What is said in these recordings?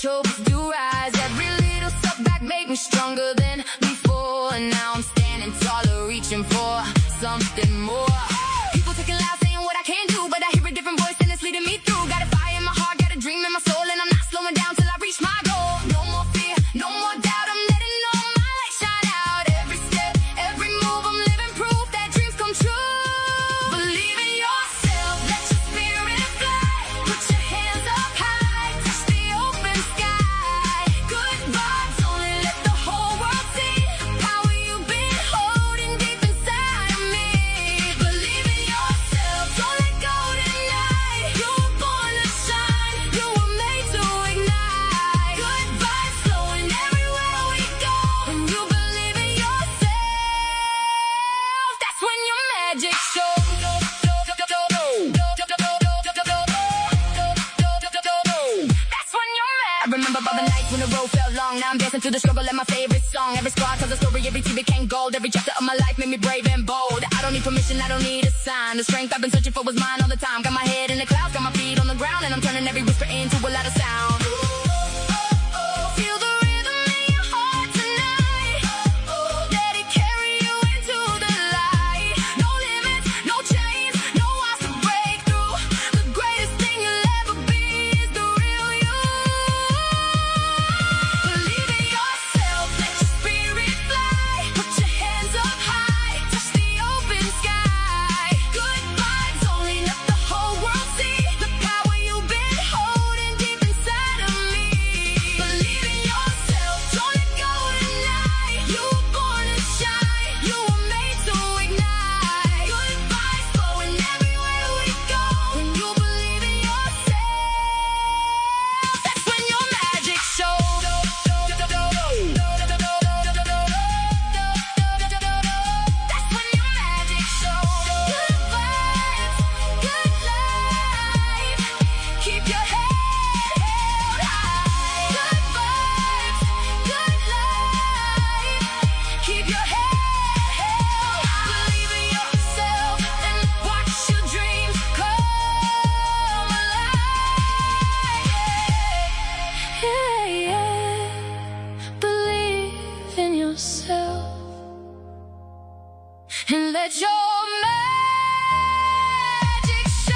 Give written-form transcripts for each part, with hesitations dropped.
troubles do rise. Every little setback made me stronger than before. And now I'm standing taller, reaching for something more. People talking loud, saying what I can't do, but I hear a different voice and it's leading me through. Got a fire in my heart, got a dream in my soul, and I'm not slowing down till I reach my goal. No more fear, no more doubt, I'm letting all my light shine out. Every step, every move, I'm living proof that dreams come true. Believe in yourself, let your spirit fly. Put your hands up high, touch the open sky. Good vibes, only let the whole world see the power you've been holding deep inside of me. Believe in yourself, don't let go tonight. You were born to shine, you were made to ignite. Good vibes flowing everywhere we go. When you believe in yourself, that's when your magic shows. That's when you're mad. I remember all the nights when the road felt long. Now I'm dancing through the struggle like my favorite song. Every scar tells a story, every tear became gold. Every chapter of my life made me brave and bold. I don't need permission, I don't need a sign. The strength I've been searching for was mine all the time. Got my head in the clouds, got my feet on the ground, and I'm turning every whisper into a louder sound. Feel the rhythm in your heart tonight. Let it carry you into the light. No limits, no chains, no walls to break through. The greatest thing you'll ever be is the real you. Believe in yourself, let your spirit fly. Put your hands up high, touch the open sky. Good vibes, only let the whole world see the power you've been holding deep inside of me. Believe in yourself, don't let go tonight. You were born to shine, you were made to ignite. Good vibes flowing everywhere we go. When you believe in yourself, that's when your magic shows. That's when your magic shows. Good vibes, good life. Keep your head held high. Good vibes, good life. Keep your head held high. Believe in yourself and watch your dreams come alive. Believe in yourself and let your magic show.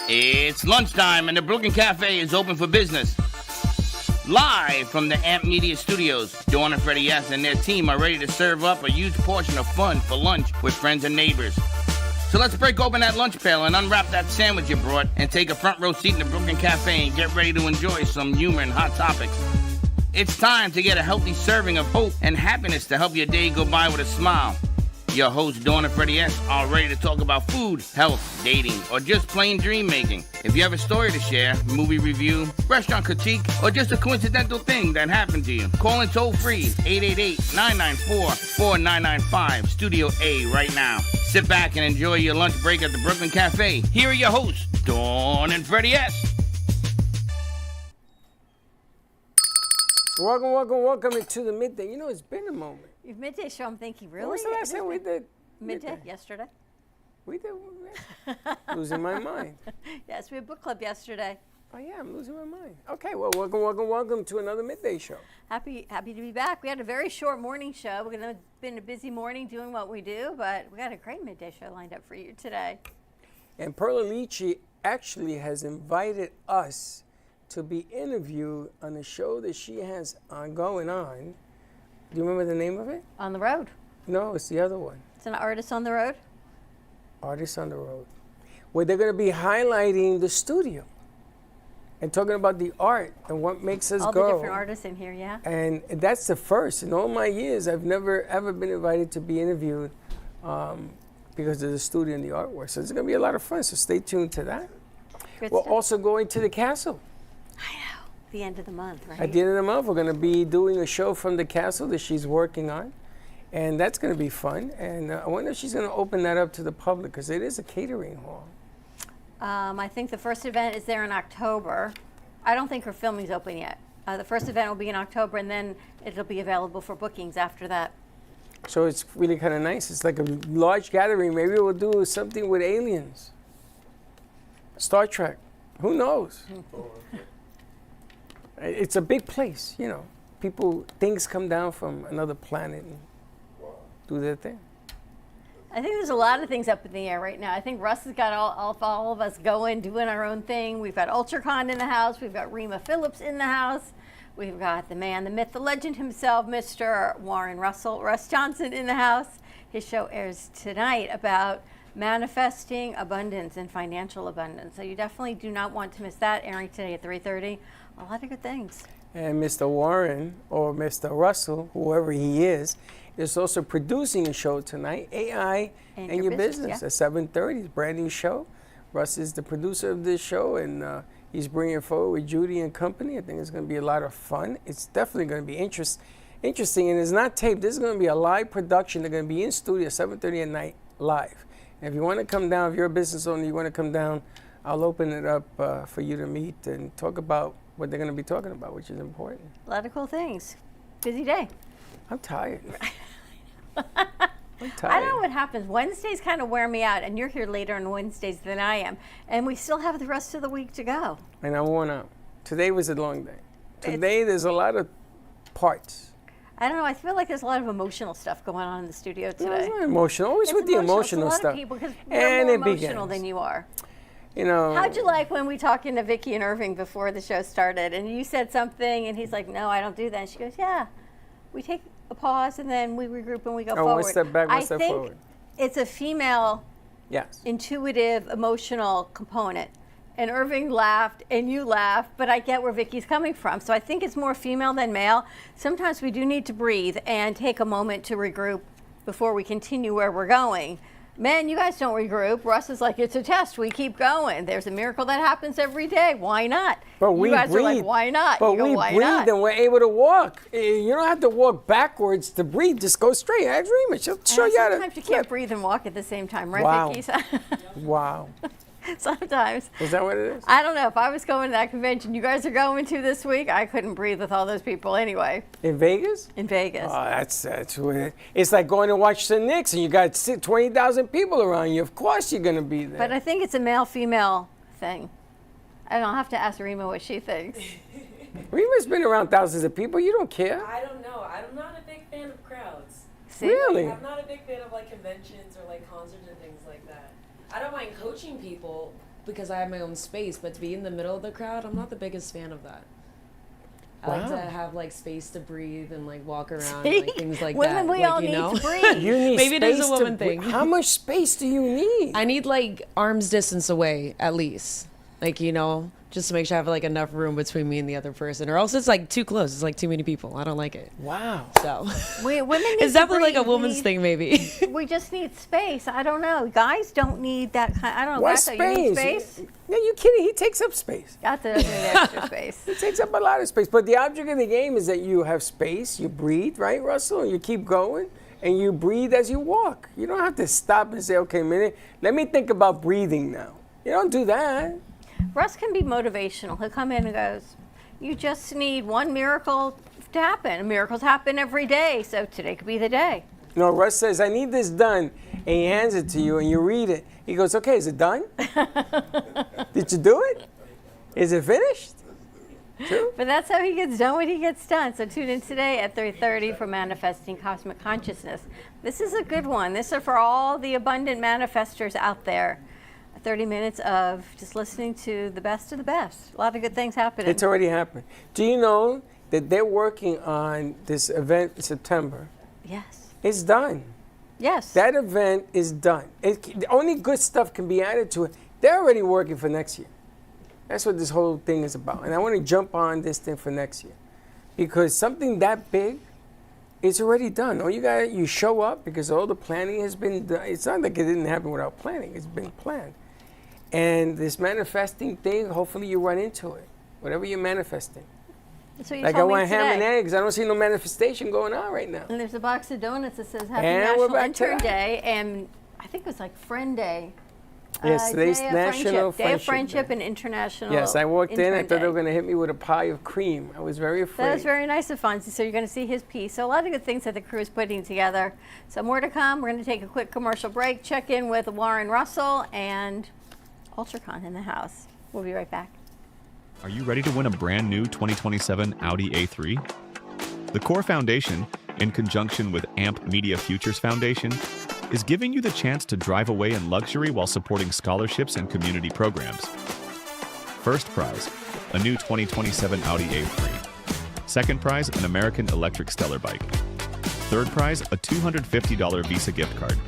It's lunchtime and the Brooklyn Cafe is open for business. Live from the Amp Media Studios, Dawn and Freddie S. and their team are ready to serve up a huge portion of fun for lunch with friends and neighbors. So let's break open that lunch pail and unwrap that sandwich you brought and take a front row seat in the Brooklyn Cafe and get ready to enjoy some humor and hot topics. It's time to get a healthy serving of hope and happiness to help your day go by with a smile. Your hosts, Dawn and Freddie S., are ready to talk about food, health, dating, or just plain dream making. If you have a story to share, movie review, restaurant critique, or just a coincidental thing that happened to you, call in toll free 888-994-4995, Studio A right now. Sit back and enjoy your lunch break at the Brooklyn Cafe. Here are your hosts, Dawn and Freddie S. Welcome into the midday. You know, it's been a moment. Your midday show, I'm thinking, really? When was the last time we did Midday? Yesterday. We did. Losing my mind. Yes, we had book club yesterday. Oh yeah, I'm losing my mind. Okay, well, welcome to another midday show. Happy to be back. We had a very short morning show. We're gonna been a busy morning doing what we do, but we got a great midday show lined up for you today. And Perla Lici actually has invited us to be interviewed on a show that she has going on. Do you remember the name of it? On the road. No, it's the other one. It's an Artist on the Road. Artists on the Road. Where they're going to be highlighting the studio and talking about the art and what makes us All go. the different artists in here, yeah. And that's the first. In all my years, I've never, ever been invited to be interviewed because of the studio and the artwork. So it's going to be a lot of fun, so stay tuned to that. Good We're stuff. also going to the castle. I know. The end of the month, right? At the end of the month, we're going to be doing a show from the castle that she's working on. And that's going to be fun. And I wonder if she's going to open that up to the public, because it is a catering hall. I think the first event is there in October. I don't think her filming's open yet. The first event will be in October, and then it'll be available for bookings after that. So it's really kind of nice. It's like a large gathering. Maybe we'll do something with aliens. Star Trek. Who knows? It's a big place, you know. Things come down from another planet and do their thing. I think there's a lot of things up in the air right now. I think Russ has got all of us going, doing our own thing. We've got UltraCon in the house. We've got Rima Phillips in the house. We've got the man, the myth, the legend himself, Mr. Warren Russ Johnson in the house. His show airs tonight about manifesting abundance and financial abundance. So you definitely do not want to miss that, airing today at 3:30. A lot of good things. And Mr. Warren, or Mr. Russell, whoever he is also producing a show tonight, AI and Your Business, yeah. at 7:30. It's a brand new show. Russ is the producer of this show, and he's bringing it forward with Judy and company. I think it's going to be a lot of fun. It's definitely going to be interesting, and it's not taped. This is going to be a live production. They're going to be in studio at 7:30 at night, live. And if you want to come down, if you're a business owner, you want to come down, I'll open it up for you to meet and talk about what they're going to be talking about, which is important. A lot of cool things. Busy day. I'm tired. I'm I don't know what happens. Wednesdays kind of wear me out, and you're here later on Wednesdays than I am, and we still have the rest of the week to go. And I'm worn out. Today was a long day. Today there's a lot of parts. I don't know. I feel like there's a lot of emotional stuff going on in the studio today. No, it's not emotional. Always It's with the emotional it's a lot stuff. of people, because And we're it more emotional begins. than you are. You know. How'd you like when we talking to Vickie and Irving before the show started, and you said something, and he's like, "No, I don't do that." And she goes, "Yeah, we take a pause and then we regroup and we go forward." One step back, one step forward. I think it's a female, Yes. intuitive, emotional component. And Irving laughed and you laughed, but I get where Vickie's coming from. So I think it's more female than male. Sometimes we do need to breathe and take a moment to regroup before we continue where we're going. Men, you guys don't regroup. Russ is like, it's a test. We keep going. There's a miracle that happens every day. Why not? But we you guys breathe. are like, why not? But You go, we why breathe not? and we're able to walk. You don't have to walk backwards to breathe. Just go straight. Ask Rima. She'll show you how to. Sometimes you can't breathe and walk at the same time, right, Wow. Vickie? Wow. Sometimes. Is that what it is? I don't know. If I was going to that convention you guys are going to this week, I couldn't breathe with all those people anyway. In Vegas? In Vegas. Oh, that's weird. It's like going to watch the Knicks and you got 20,000 people around you. Of course you're going to be there. But I think it's a male-female thing. I don't have to ask Rima what she thinks. Rima's been around thousands of people. You don't care. I don't know. I'm not a big fan of crowds. See? Really? I'm not a big fan of like conventions or like concerts and things like that. I don't mind coaching people because I have my own space, but to be in the middle of the crowd, I'm not the biggest fan of that. I like to have like space to breathe and like walk around and like things like Women, that. we like, all you need know? to breathe. You need Maybe it is a space woman to breathe. thing. How much space do you need? I need like arm's distance away at least. Like, you know, just to make sure I have like enough room between me and the other person, or else it's like too close. It's like too many people. I don't like it. Wow. So Women need it's to definitely like a breathe. We woman's need- thing, maybe. We just need space. I don't know. Guys don't need that kind. I don't know. What Guys, you need space? Yeah, you kidding? He takes up space. Got the extra space. It takes up a lot of space. But the object of the game is that you have space, you breathe, right, Russell? And you keep going, and you breathe as you walk. You don't have to stop and say, okay, a minute, let me think about breathing now. You don't do that. Russ can be motivational. He'll come in and goes, you just need one miracle to happen. Miracles happen every day, so today could be the day. No, Russ says, I need this done, and he hands it to you, and you read it. He goes, okay, is it done? Did you do it? Is it finished? True. But that's how he gets done what he gets done. So tune in today at 3:30 for Manifesting Cosmic Consciousness. This is a good one. This is for all the abundant manifestors out there. 30 minutes of just listening to the best of the best. A lot of good things happening. It's already happened. Do you know that they're working on this event in September? Yes. It's done. Yes. That event is done. The only good stuff can be added to it. They're already working for next year. That's what this whole thing is about. And I want to jump on this thing for next year. Because something that big, it's already done. All you show up because all the planning has been done. It's not like it didn't happen without planning. It's been planned. And this manifesting thing, hopefully you run into it. Whatever you're manifesting. That's what you Like I told me want ham and today. eggs. I don't see no manifestation going on right now. And there's a box of donuts that says Happy And we're National back to Intern that. Day, and I think it was like Friend Day Yes, today's Day of National Day of Friendship Friendship Day. and International. Yes, I walked in. I Intern thought they Day. were going to hit me with a pie of cream. I was very afraid. That was very nice of Fonzie. So you're going to see his piece. So a lot of good things that the crew is putting together. So more to come. We're going to take a quick commercial break, check in with Warren Russell and UltraCon in the house. We'll be right back. Are you ready to win a brand new 2027 Audi A3? The Core Foundation, in conjunction with AMP Media Futures Foundation, is giving you the chance to drive away in luxury while supporting scholarships and community programs. First prize, a new 2027 Audi A3. Second prize, an American Electric Stellar bike. Third prize, a $250 Visa gift card.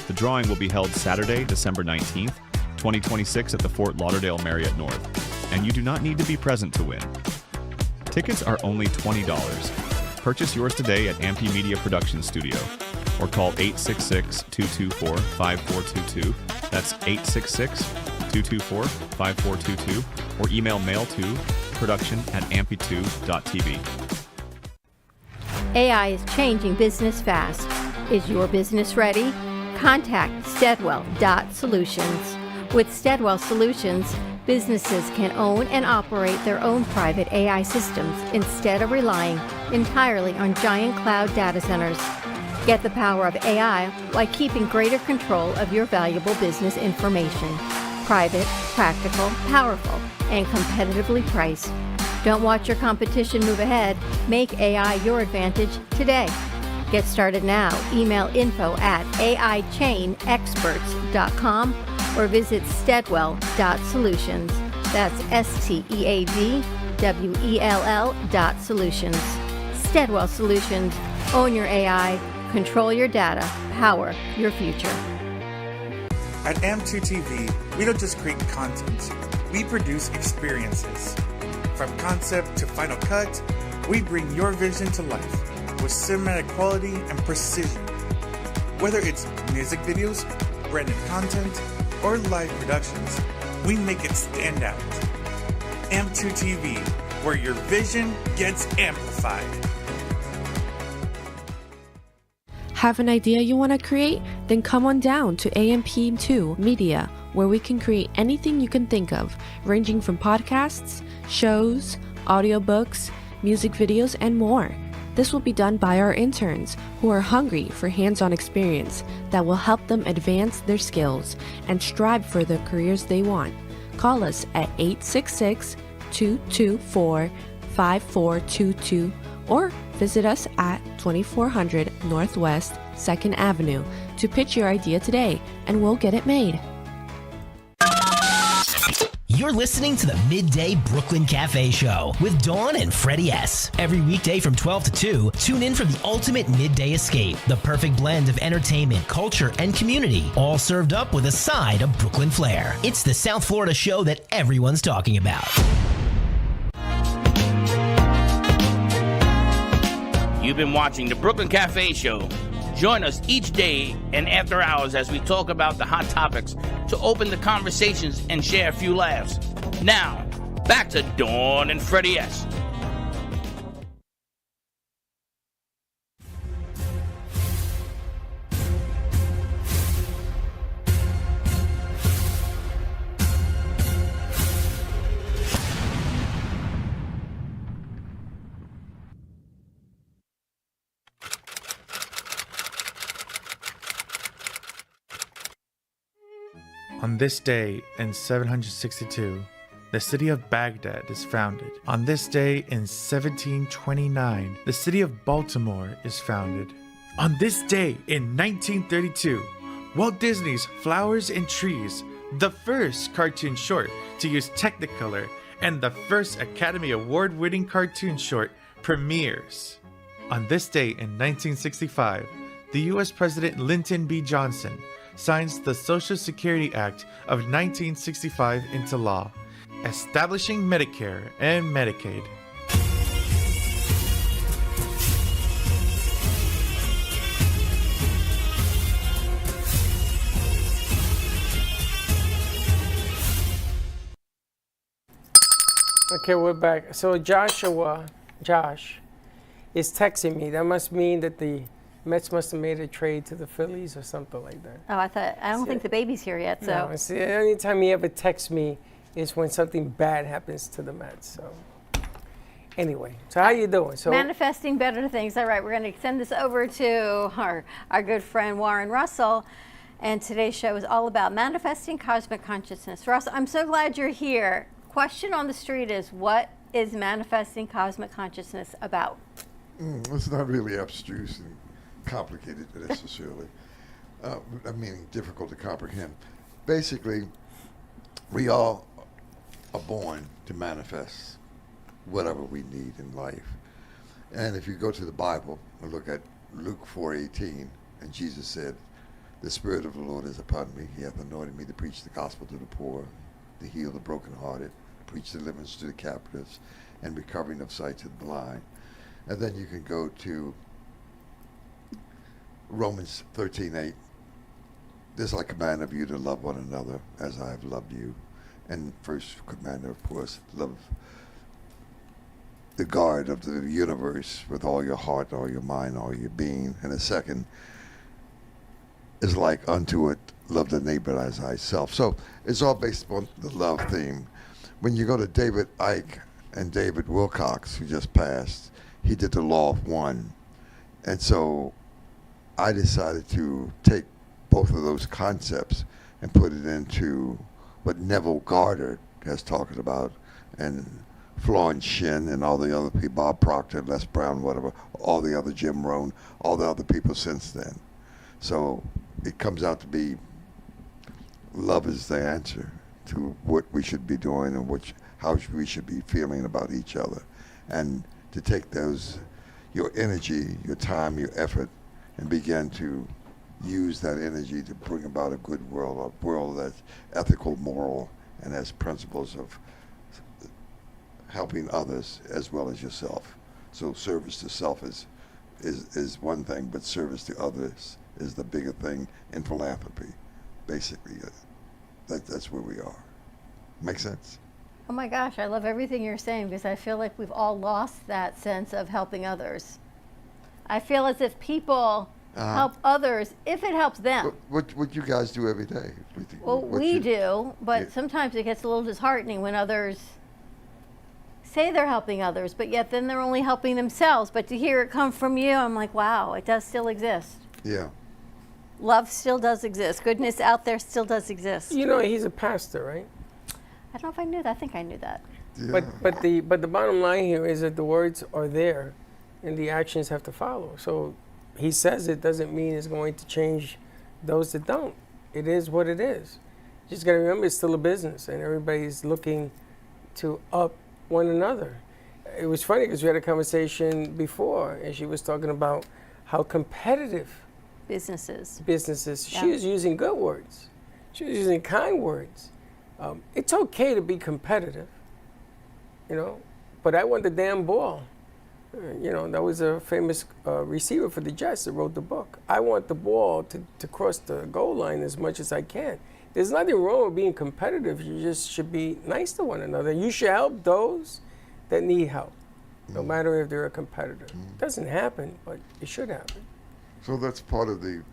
The drawing will be held Saturday, December 19th, 2026 at the Fort Lauderdale Marriott North, and you do not need to be present to win. Tickets are only $20. Purchase yours today at Ampy Media Production Studio or call 866-224-5422. That's 866-224-5422 or email mail to production@ampy2.tv. AI is changing business fast. Is your business ready? Contact Steadwell.Solutions. With Steadwell Solutions, businesses can own and operate their own private AI systems instead of relying entirely on giant cloud data centers. Get the power of AI while keeping greater control of your valuable business information. Private, practical, powerful, and competitively priced. Don't watch your competition move ahead. Make AI your advantage today. Get started now. Email info@aichainexperts.com or visit Steadwell.Solutions. That's STEADWELL.Solutions. Steadwell Solutions. Own your AI, control your data, power your future. At AM2TV, we don't just create content, we produce experiences. From concept to final cut, we bring your vision to life with cinematic quality and precision. Whether it's music videos, branded content, or live productions, we make it stand out. AM2TV, where your vision gets amplified. Have an idea you want to create? Then come on down to AMP2 Media, where we can create anything you can think of, ranging from podcasts, shows, audiobooks, music videos, and more. This will be done by our interns, who are hungry for hands-on experience that will help them advance their skills and strive for the careers they want. Call us at 866-224-5422 or visit us at 2400 Northwest 2nd Avenue to pitch your idea today, and we'll get it made. You're listening to the Midday Brooklyn Cafe Show with Dawn and Freddie S. Every weekday from 12 to 2, tune in for the ultimate midday escape, the perfect blend of entertainment, culture, and community, all served up with a side of Brooklyn flair. It's the South Florida show that everyone's talking about. You've been watching the Brooklyn Cafe Show. Join us each day and after hours as we talk about the hot topics to open the conversations and share a few laughs. Now, back to Dawn and Freddie S. On this day in 762, the city of Baghdad is founded. On this day in 1729, the city of Baltimore is founded. On this day in 1932, Walt Disney's Flowers and Trees, the first cartoon short to use Technicolor and the first Academy Award-winning cartoon short, premieres. On this day in 1965, the US President Lyndon B. Johnson signs the Social Security Act of 1965 into law, establishing Medicare and Medicaid. Okay, we're back. So Josh is texting me. That must mean that the Mets must have made a trade to the Phillies or something like that. Oh, I don't think the baby's here yet, so. No, see, anytime he ever texts me is when something bad happens to the Mets. So anyway, so how you doing? So Manifesting better things. All right, we're going to send this over to our good friend Warren Russell. And today's show is all about manifesting cosmic consciousness. Russ, I'm so glad you're here. Question on the street is, what is manifesting cosmic consciousness about? It's not really abstruse and complicated necessarily. I mean, difficult to comprehend. Basically, we all are born to manifest whatever we need in life. And if you go to the Bible and look at Luke 4:18, and Jesus said, "The Spirit of the Lord is upon me. He hath anointed me to preach the gospel to the poor, to heal the brokenhearted, preach deliverance to the captives, and recovering of sight to the blind." And then you can go to Romans 13:8. "This I command of you, to love one another as I have loved you." And first commandment, of course, love the God of the universe with all your heart, all your mind, all your being. And the second is like unto it, love the neighbor as thyself. So it's all based on the love theme. When you go to David Icke and David Wilcox, who just passed, he did the Law of One. And so I decided to take both of those concepts and put it into what Neville Goddard has talked about, and Florence Shin and all the other people, Bob Proctor, Les Brown, whatever, all the other, Jim Rohn, all the other people since then. So it comes out to be love is the answer to what we should be doing and how we should be feeling about each other. And to take your energy, your time, your effort, and begin to use that energy to bring about a good world, a world that's ethical, moral, and has principles of helping others as well as yourself. So service to self is one thing, but service to others is the bigger thing in philanthropy. Basically, that's where we are. Make sense? Oh my gosh, I love everything you're saying, because I feel like we've all lost that sense of helping others. I feel as if people help others if it helps them. What you guys do every day? Well, we do, but sometimes it gets a little disheartening when others say they're helping others, but yet then they're only helping themselves. But to hear it come from you, I'm like, wow, it does still exist. Yeah. Love still does exist. Goodness out there still does exist. you know he's a pastor, right? I don't know if I knew that. I think I knew that. Yeah. But the bottom line here is that the words are there, and the actions have to follow. So he says it doesn't mean it's going to change those that don't. It is what it is. Just got to remember, it's still a business, and everybody's looking to up one another. It was funny because we had a conversation before, and she was talking about how competitive Businesses. She Yeah. was using good words. She was using kind words. It's okay to be competitive, but I want the damn ball. That was a famous receiver for the Jets that wrote the book. I want the ball to cross the goal line as much as I can. There's nothing wrong with being competitive. You just should be nice to one another. You should help those that need help, no matter if they're a competitor. It doesn't happen, but it should happen. So that's part of the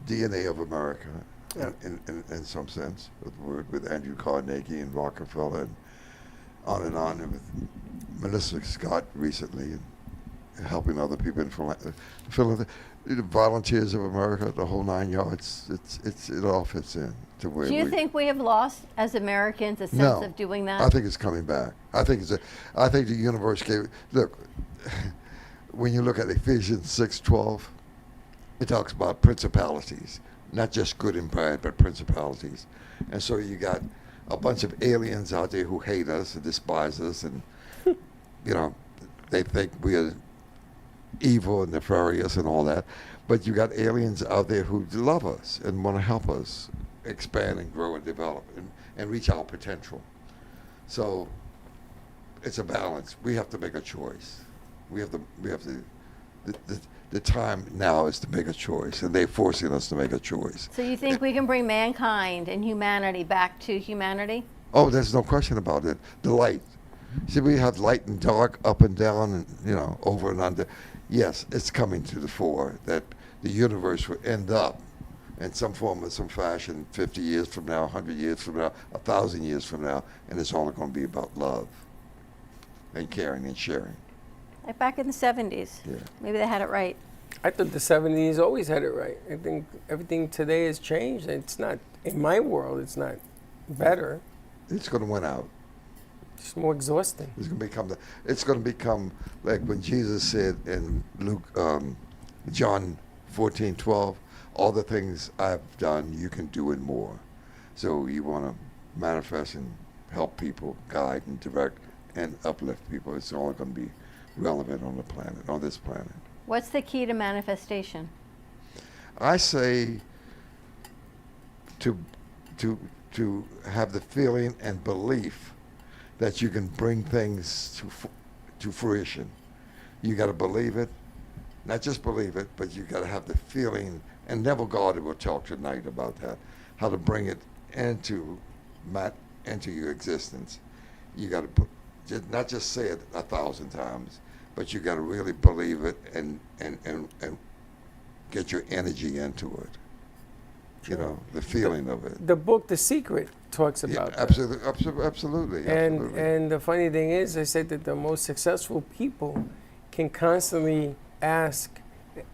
DNA of America, Yeah. in some sense, with Andrew Carnegie and Rockefeller and on, and with Melissa Scott recently, and helping other people in philanthropy. The Volunteers of America, the whole 9 yards. It all fits in to where. Do you think we have lost as Americans a sense No, of doing that? I think it's coming back. I think the universe look. When you look at Ephesians 6:12, it talks about principalities, not just good and bad, but principalities. And so you got a bunch of aliens out there who hate us and despise us, and they think we are evil and nefarious and all that. But you got aliens out there who love us and want to help us expand and grow and develop and reach our potential. So it's a balance. We have to make a choice. The time now is to make a choice, and they're forcing us to make a choice. So you think we can bring mankind and humanity back to humanity? Oh, there's no question about it. The light. See, we have light and dark, up and down, and over and under. Yes, it's coming to the fore that the universe will end up in some form or some fashion 50 years from now, 100 years from now, 1,000 years from now, and it's all going to be about love and caring and sharing. Like back in the 70s. Yeah. Maybe they had it right. I thought the 70s always had it right. I think everything today has changed. It's not, in my world, it's not better. It's going to win out. It's more exhausting. It's going to become like when Jesus said in John 14:12, all the things I've done, you can do and more. So you want to manifest and help people, guide and direct and uplift people. It's all going to be relevant on the planet, on this planet. What's the key to manifestation? I say to have the feeling and belief that you can bring things to fruition. You got to believe it, not just believe it, but you got to have the feeling. And Neville Goddard will talk tonight about that, how to bring it into your existence. You got to not just say it 1,000 times, but you got to really believe it and get your energy into it. You know, the feeling of it. The book, The Secret, talks about that. Absolutely. And the funny thing is, I said that the most successful people can constantly ask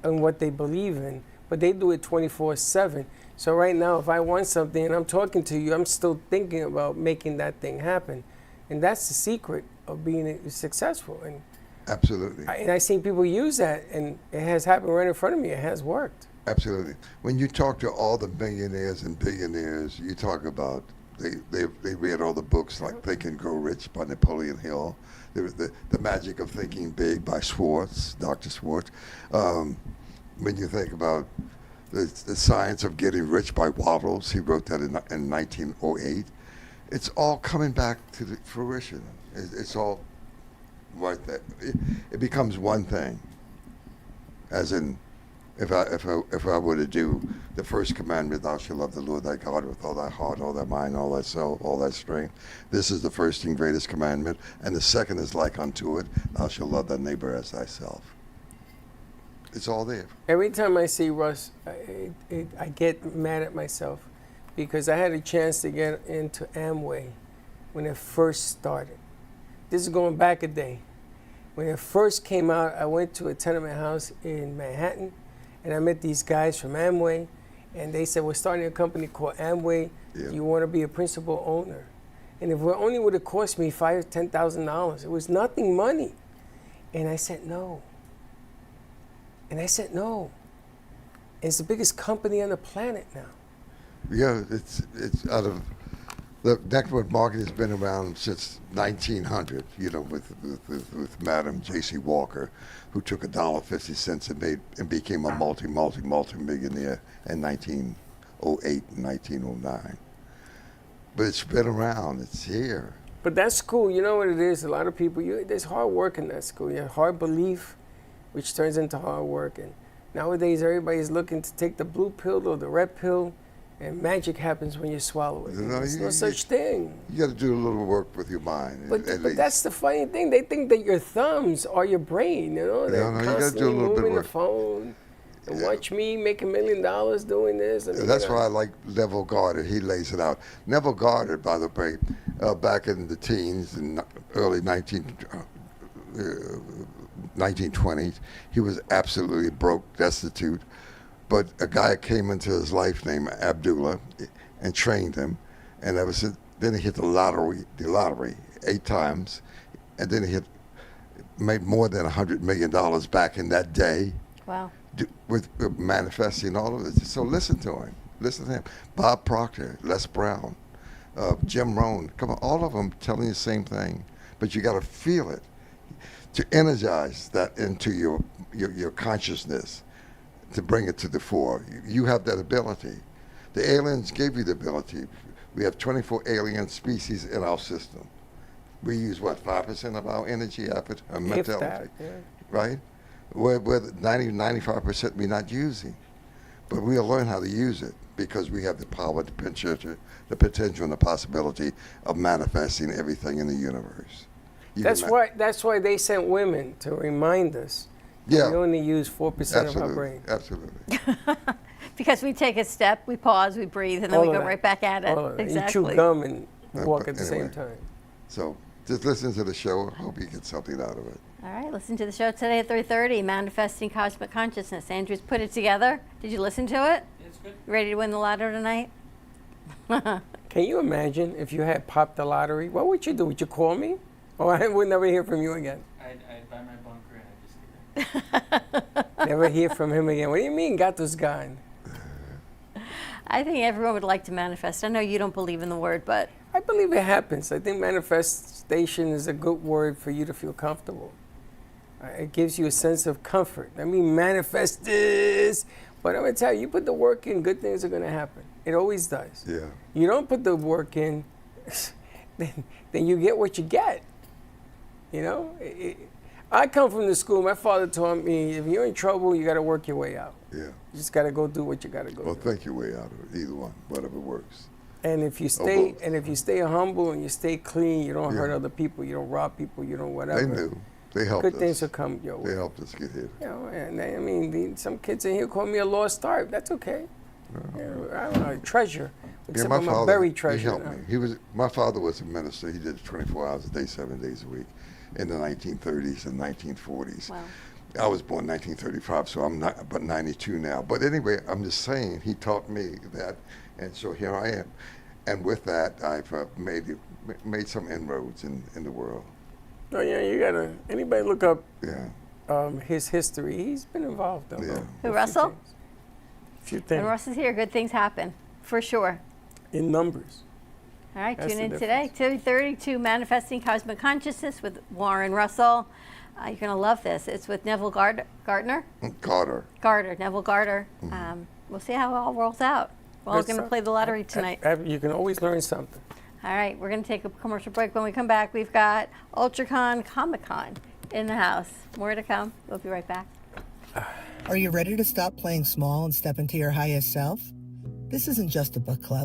on what they believe in, but they do it 24/7. So right now, if I want something and I'm talking to you, I'm still thinking about making that thing happen. And that's the secret of being successful. And absolutely. I've seen people use that, and it has happened right in front of me. It has worked. Absolutely. When you talk to all the millionaires and billionaires, you talk about they read all the books like Think and Grow Rich by Napoleon Hill. There was the Magic of Thinking Big by Dr. Schwartz. When you think about the Science of Getting Rich by Wattles, he wrote that in 1908. It's all coming back to the fruition. It's all right there. It becomes one thing. As in, if I were to do the first commandment, thou shalt love the Lord thy God with all thy heart, all thy mind, all thy soul, all thy strength. This is the first and greatest commandment, and the second is like unto it, thou shalt love thy neighbor as thyself. It's all there. Every time I see Russ, I get mad at myself because I had a chance to get into Amway when it first started. This is going back a day. When it first came out, I went to a tenement house in Manhattan, and I met these guys from Amway, and they said, we're starting a company called Amway. Yeah. You want to be a principal owner? And if it only would have cost me $5,000, $10,000, it was nothing money. And I said, no. And I said, no. It's the biggest company on the planet now. Yeah, it's out of the network market has been around since 1900. You know, with Madam J.C. Walker, who took $1.50 and became a multi-millionaire in 1908 and 1909. But it's been around. It's here. But that school, you know what it is? A lot of people, there's hard work in that school. You have hard belief, which turns into hard work. And nowadays, everybody's looking to take the blue pill or the red pill, and magic happens when you swallow it. There's no such thing. You got to do a little work with your mind. But that's the funny thing. They think that your thumbs are your brain, you know? They're constantly moving the phone. And watch me make $1 million doing this. That's why I like Neville Goddard. He lays it out. Neville Goddard, by the way, back in the teens, in early 1920s, he was absolutely broke, destitute. But a guy came into his life named Abdullah and trained him. And then he hit the lottery 8 times. And then he made more than $100 million back in that day. Wow. With manifesting all of it. So listen to him. Listen to him. Bob Proctor, Les Brown, Jim Rohn. Come on, all of them telling you the same thing. But you got to feel it. To energize that into your consciousness, to bring it to the fore. You have that ability. The aliens gave you the ability. We have 24 alien species in our system. We use, 5% of our energy, effort, and mentality, right? We're 95% we're not using. But we'll learn how to use it because we have the power, the potential, and the possibility of manifesting everything in the universe. That's why they sent women to remind us Yeah. We only use 4% of our brain. Absolutely. Because we take a step, we pause, we breathe, and then we go right back at it. All of that. Exactly. You chew gum and walk at the Anyway. same time. So just listen to the show. I hope you get something out of it. All right, listen to the show today at 3:30, Manifesting Cosmic Consciousness. Andrew's put it together. Did you listen to it? It's good. You ready to win the lotto tonight? Can you imagine if you had popped the lottery? What would you do? Would you call me? Or I would never hear from you again. I'd buy my bunker and I'd just get it. Never hear from him again. What do you mean, Gato's gone? I think everyone would like to manifest. I know you don't believe in the word, but I believe it happens. I think manifestation is a good word for you to feel comfortable. It gives you a sense of comfort. I mean, manifest this. But I'm going to tell you, you put the work in, good things are going to happen. It always does. Yeah. You don't put the work in, then you get what you get. You know? I come from the school, my father taught me, if you're in trouble, you got to work your way out. Yeah. You just got to go do what you got to go Well, do. think your way out of it. Either one, whatever works. And if you stay humble and you stay clean, you don't hurt other people, you don't rob people, you don't whatever. They knew. They helped us. Good things will come your way. They helped us get here. You know, and I mean, some kids in here call me a lost art. That's okay. You know, I don't know, a treasure. Except my I'm a father, buried treasure. he helped now. me. My father was a minister. He did 24 hours a day, 7 days a week in the 1930s and 1940s. wow. I was born in 1935, so I'm not but 92 now. But anyway, I'm just saying he taught me that, and so here I am. And with that, I've made some inroads in the world. Oh yeah, you gotta. Anybody look up Yeah. his history? He's been involved. Yeah. Who, Russell? A few When things Russ is here, good things happen, for sure. in numbers. All right, That's tune the in today, 2:30 to Manifesting Cosmic Consciousness with Warren Russell. You're going to love this. It's with Neville Gardner. Neville Garter. We'll see how it all rolls out. We're all Good going to stuff. play the lottery tonight. You can always learn something. All right, we're going to take a commercial break. When we come back, we've got UltraCon Comic Con in the house. More to come. We'll be right back. Are you ready to stop playing small and step into your highest self? This isn't just a book club.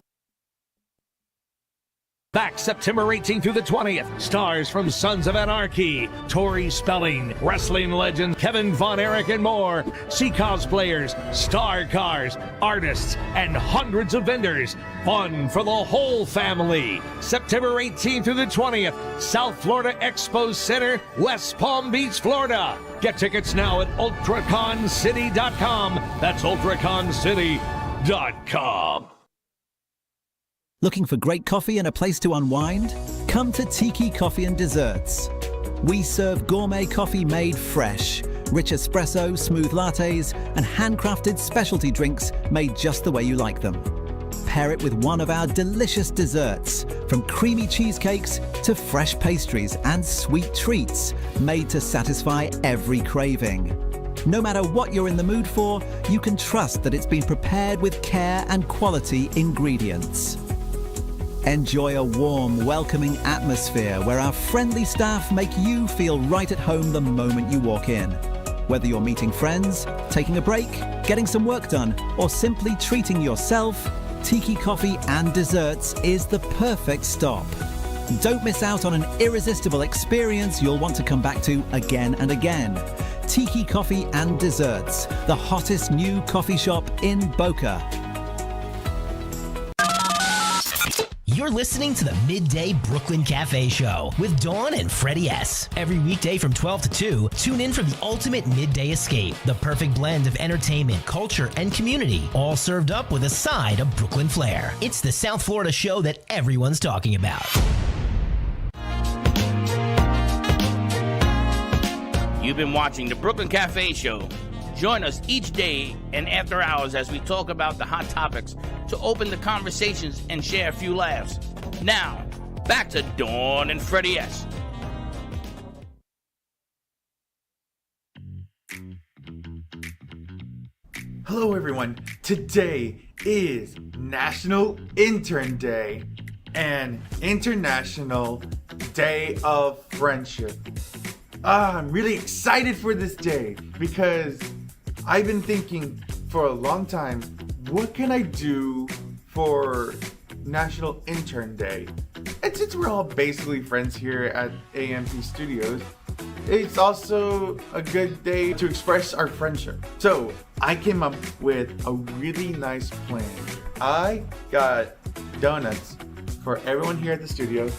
Back September 18th through the 20th, stars from Sons of Anarchy, Tori Spelling, wrestling legend Kevin Von Erich, and more. See cosplayers, star cars, artists, and hundreds of vendors. Fun for the whole family. September 18th through the 20th, South Florida Expo Center, West Palm Beach, Florida. Get tickets now at ultraconcity.com. That's ultraconcity.com. Looking for great coffee and a place to unwind? Come to Tiki Coffee and Desserts. We serve gourmet coffee made fresh, rich espresso, smooth lattes, and handcrafted specialty drinks made just the way you like them. Pair it with one of our delicious desserts, from creamy cheesecakes to fresh pastries and sweet treats, made to satisfy every craving. No matter what you're in the mood for, you can trust that it's been prepared with care and quality ingredients. Enjoy a warm, welcoming atmosphere where our friendly staff make you feel right at home the moment you walk in. Whether you're meeting friends, taking a break, getting some work done, or simply treating yourself, Tiki Coffee and Desserts is the perfect stop. Don't miss out on an irresistible experience you'll want to come back to again and again. Tiki Coffee and Desserts, the hottest new coffee shop in Boca. You're listening to the Midday Brooklyn Cafe Show with Dawn and Freddie S. Every weekday from 12 to 2, tune in for the ultimate midday escape. The perfect blend of entertainment, culture, and community, all served up with a side of Brooklyn flair. It's the South Florida show that everyone's talking about. You've been watching the Brooklyn Cafe Show. Join us each day and after hours as we talk about the hot topics to open the conversations and share a few laughs. Now, back to Dawn and Freddie S. Hello, everyone. Today is National Intern Day and International Day of Friendship. I'm really excited for this day because I've been thinking for a long time, what can I do for National Intern Day? And since we're all basically friends here at AMP Studios, it's also a good day to express our friendship. So I came up with a really nice plan. I got donuts for everyone here at the studio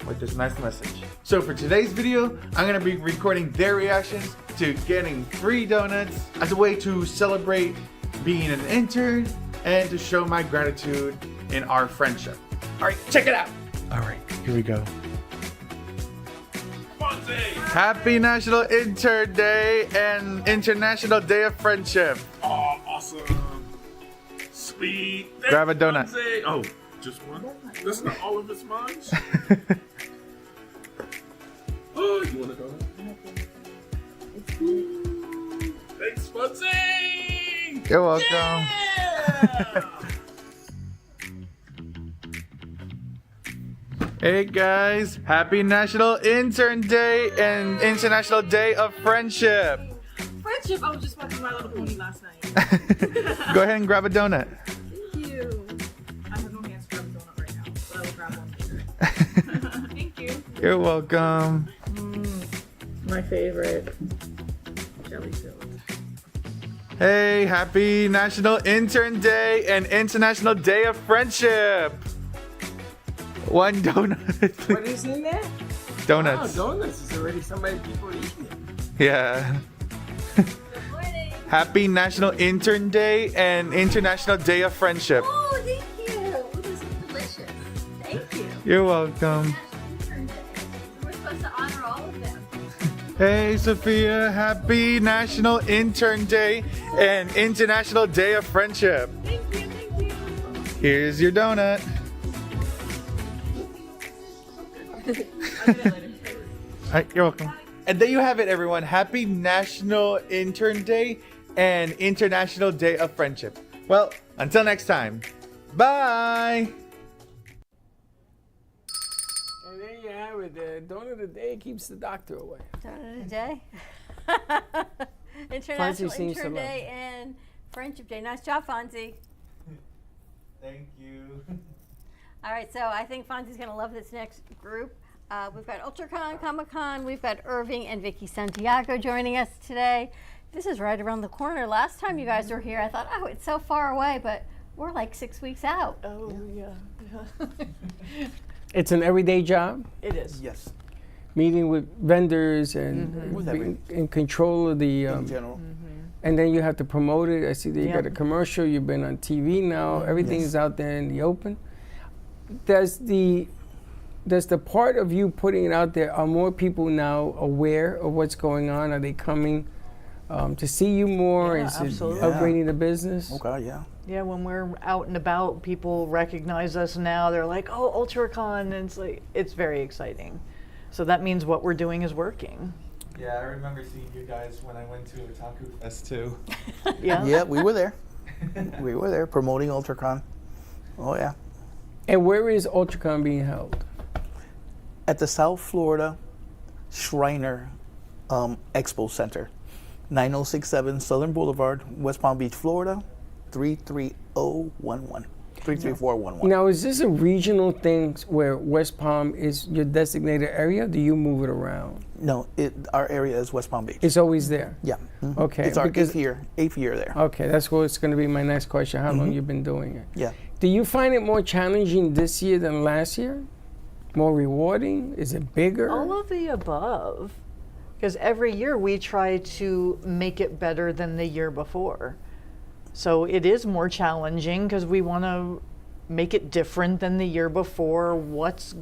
with this nice message. So for today's video, I'm gonna be recording their reactions to getting free donuts as a way to celebrate being an intern and to show my gratitude in our friendship. All right, check it out. All right, here we go. Happy National Intern Day and International Day of Friendship. Oh, awesome. Sweet. Grab a donut. Fonzie. Oh, just one? That's not all of it's mine? Oh, you want a donut? Thanks, Fonzie. You're welcome. Yeah! Hey guys, happy National Intern Day and International Day of Friendship. Friendship, I was just watching My Little Pony last night. Go ahead and grab a donut. Thank you. I have no hands to grab a donut right now, so I will grab one later. Thank you. You're welcome. My favorite. Jelly filled. Hey, happy National Intern Day and International Day of Friendship. One donut. What is in there? Donuts. Oh, donuts. There's already somebody people eating it. Yeah. Happy National Intern Day and International Day of Friendship. Oh, thank you. Oh, this is delicious. Thank you. You're welcome. We're supposed to honor all of them. Hey, Sophia. Happy National Intern Day and International Day of Friendship. Thank you, thank you. Here's your donut. All right, you're welcome. And there you have it, everyone. Happy National Intern Day and International Day of Friendship. Well, until next time, bye. And there you have it. The donut of the day keeps the doctor away. Donut of the day. Fonzie International seems to Intern love Day and Friendship Day. Nice job, Fonzie. Thank you. All right, so I think Fonzie's going to love this next group. We've got UltraCon Comic Con. We've got Irving and Vickie Santiago joining us today. This is right around the corner. Last time you guys were here, I thought, oh, it's so far away, but we're like 6 weeks out. Oh, yeah. It's an everyday job. It is. Yes. Meeting with vendors and being in control of the. In general. And then you have to promote it. I see that you got Yep. a commercial. You've been on TV now. Everything is out there in the open. Does the part of you putting it out there, are more people now aware of what's going on? Are they coming to see you more? Yeah, Is it absolutely. upgrading the business? Okay, yeah. Yeah, when we're out and about, people recognize us now. They're like, oh, UltraCon, and it's very exciting. So that means what we're doing is working. Yeah, I remember seeing you guys when I went to Otaku Fest too. Yeah. Yeah, we were there. We were there promoting UltraCon. Oh, yeah. And where is UltraCon being held? At the South Florida Shriner Expo Center, 9067 Southern Boulevard, West Palm Beach, Florida, 33411. Now, is this a regional thing where West Palm is your designated area? Do you move it around? No, our area is West Palm Beach. It's always there? Yeah. Okay. It's our eighth year there. Okay, that's what's going to be my next question. How long you've been doing it? Yeah. Do you find it more challenging this year than last year? More rewarding? Is it bigger? All of the above. Because every year we try to make it better than the year before. So it is more challenging because we want to make it different than the year before, what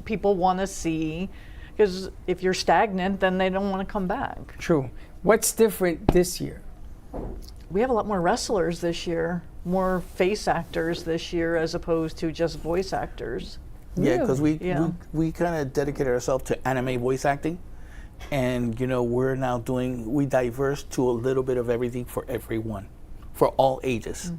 people want to see. Because if you're stagnant, then they don't want to come back. True. What's different this year? We have a lot more wrestlers this year, more face actors this year as opposed to just voice actors. Yeah, because we kind of dedicated ourselves to anime voice acting. And, we're now we diverse to a little bit of everything for everyone, for all ages.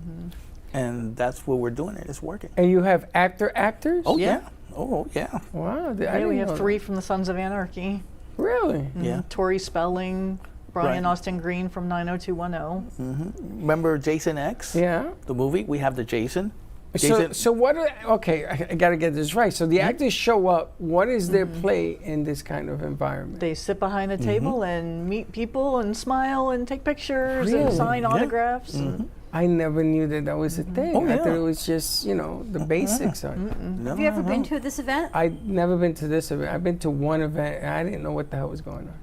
And that's what we're doing. It's working. And you have actors? Oh, yeah. Oh, yeah. Wow. Yeah, we have 3 from the Sons of Anarchy. Really? Yeah. Tori Spelling, Brian Austin Green from 90210. Remember Jason X? Yeah. The movie? We have the Jason. So what? Okay, I got to get this right. So the actors show up. What is their play in this kind of environment? They sit behind a table and meet people and smile and take pictures Really? and sign autographs. And I never knew that was a thing. Oh, I thought yeah. it was just, the basics of it. Have you ever been to this event? I've never been to this event. I've been to one event, and I didn't know what the hell was going on.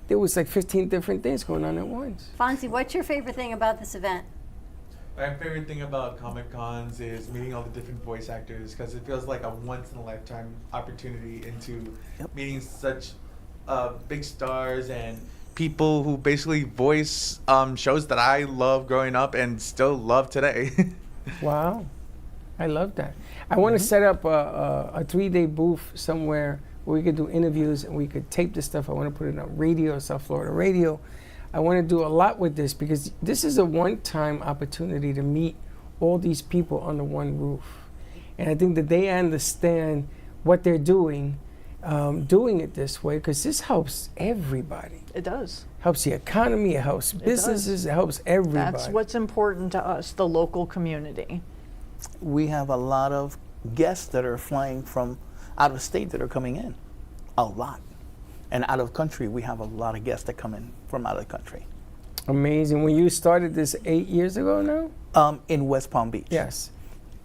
There was like 15 different things going on at once. Fonzie, what's your favorite thing about this event? My favorite thing about Comic Cons is meeting all the different voice actors because it feels like a once-in-a-lifetime opportunity into meeting such big stars and people who basically voice shows that I love growing up and still love today. Wow. I love that. I want to set up a 3-day booth somewhere where we could do interviews and we could tape this stuff. I want to put it on radio, South Florida radio. I want to do a lot with this because this is a one-time opportunity to meet all these people under one roof. And I think that they understand what they're doing it this way because this helps everybody. it does. Helps the economy, it helps businesses, it helps everybody. That's what's important to us, the local community. We have a lot of guests that are flying from out of state that are coming in. A lot. And out of country, we have a lot of guests that come in from out of the country. Amazing. When you started this 8 years ago now? In West Palm Beach. Yes.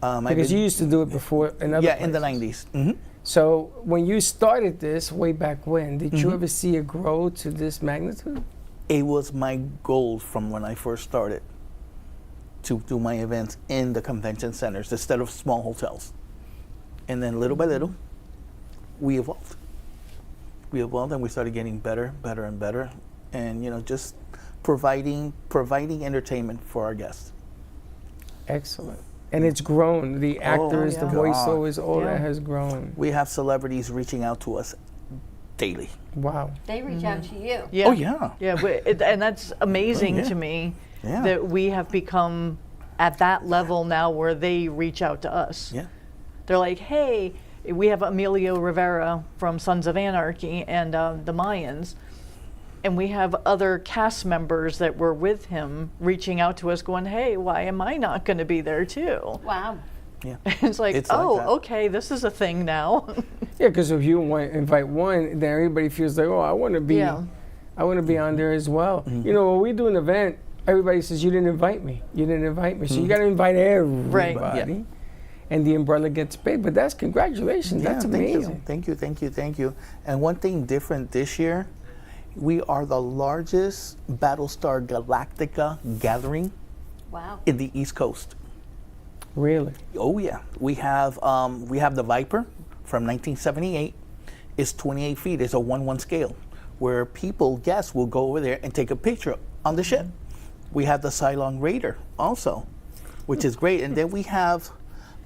Because you used to do it before in other in the places. 90s. Mm-hmm. So when you started this way back when, did you ever see it grow to this magnitude? It was my goal from when I first started to do my events in the convention centers instead of small hotels. And then little by little, we evolved. We evolved and we started getting better, better, and better. And, just providing entertainment for our guests. Excellent. And it's grown. The actors, the voiceovers, all that has grown. We have celebrities reaching out to us daily. Wow. They reach out to you. Yeah. Oh, yeah. Yeah, and that's amazing to me that we have become at that level now where they reach out to us. Yeah. They're like, hey, we have Emilio Rivera from Sons of Anarchy and the Mayans. And we have other cast members that were with him reaching out to us going, hey, why am I not going to be there too? Wow. Yeah. It's like, okay, this is a thing now. Yeah, because if you invite one, then everybody feels like, I want to be, I want to be on there as well. When we do an event, everybody says, you didn't invite me. You didn't invite me. So you got to invite everybody. Right. Yeah. And the umbrella gets big. But that's congratulations. That's amazing. Thank you. And one thing different this year, we are the largest Battlestar Galactica gathering in the East Coast. Really? Oh yeah. We have the Viper from 1978. It's 28 feet. It's a 1:1 scale, where guests will go over there and take a picture on the ship. We have the Cylon Raider also, which is great. And then we have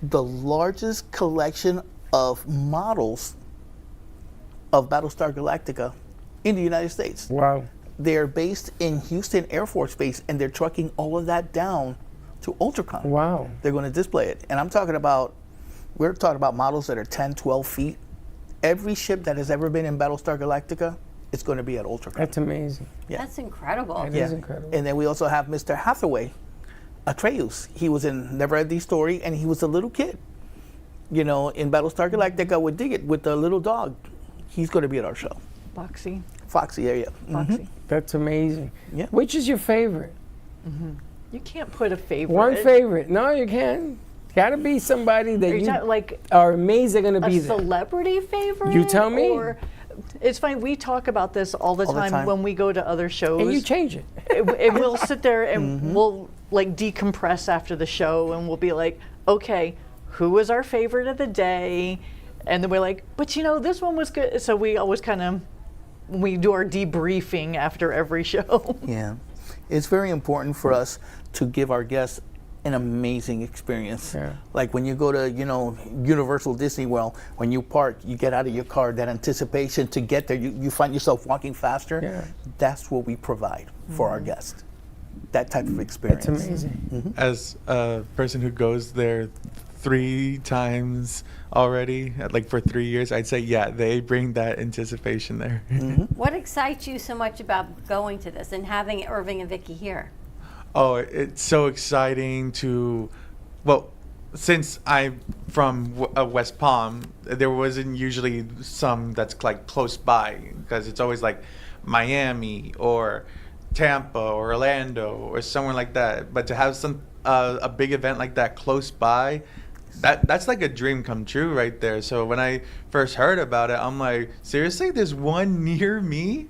the largest collection of models of Battlestar Galactica in the United States. Wow. They're based in Houston Air Force Base, and they're trucking all of that down to UltraCon. Wow. They're going to display it. And we're talking about models that are 10, 12 feet. Every ship that has ever been in Battlestar Galactica is going to be at UltraCon. That's amazing. Yeah. That's incredible. That is incredible. And then we also have Mr. Hathaway, Atreus. He was in Never Ending Story, and he was a little kid. In Battlestar Galactica with Diggit, with the little dog. He's going to be at our show. Foxy, yeah. Foxy. That's amazing. Yeah. Which is your favorite? You can't put a favorite. One favorite. No, you can't. Got to be somebody that you are amazed they're going to be there. A celebrity favorite? You tell me. Or, it's fine. We talk about this all the time when we go to other shows. And you change it. And we'll sit there and we'll decompress after the show and we'll be like, okay, who was our favorite of the day? And then we're like, but this one was good. So we always we do our debriefing after every show. Yeah. It's very important for us to give our guests an amazing experience. Yeah. Like when you go to, Universal Disney World, when you park, you get out of your car, that anticipation to get there, you find yourself walking faster. Yeah. That's what we provide for our guests. That type of experience. That's amazing. As a person who goes there 3 times already, for 3 years, I'd say, they bring that anticipation there. What excites you so much about going to this and having Irving and Vickie here? Oh, it's so exciting to, since I'm from West Palm, there wasn't usually some that's like close by, because it's always like Miami or Tampa or Orlando or somewhere like that. But to have some a big event like that close by, that's like a dream come true right there. So when I first heard about it, I'm like, seriously, there's one near me?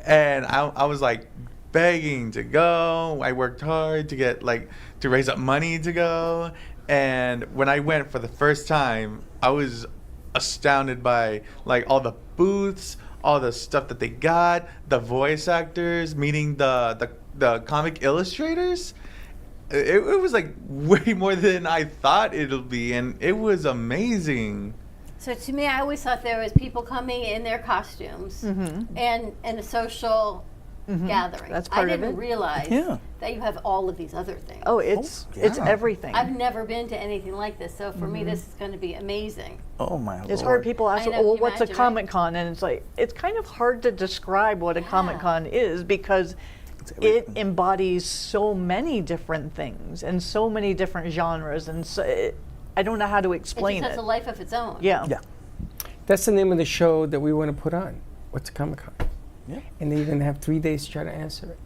And I was like begging to go. I worked hard to get to raise up money to go. And when I went for the first time, I was astounded by like all the booths, all the stuff that they got, the voice actors, meeting the comic illustrators. It was like way more than I thought it'll be, and it was amazing. So to me, I always thought there was people coming in their costumes and a social gathering. That's part of I didn't it. realize Yeah. that you have all of these other things. Oh, it's everything. I've never been to anything like this, so for me, this is going to be amazing. Oh my It's Lord. hard. People ask, I know, well, you what's a imagine, right? Comic Con? And it's like, it's kind of hard to describe what a Comic Con is, because it embodies so many different things and so many different genres. And so I don't know how to explain It it. just has a life of its own. Yeah. That's the name of the show that we want to put on. What's a Comic Con? Yeah. And then you're going to have 3 days to try to answer it.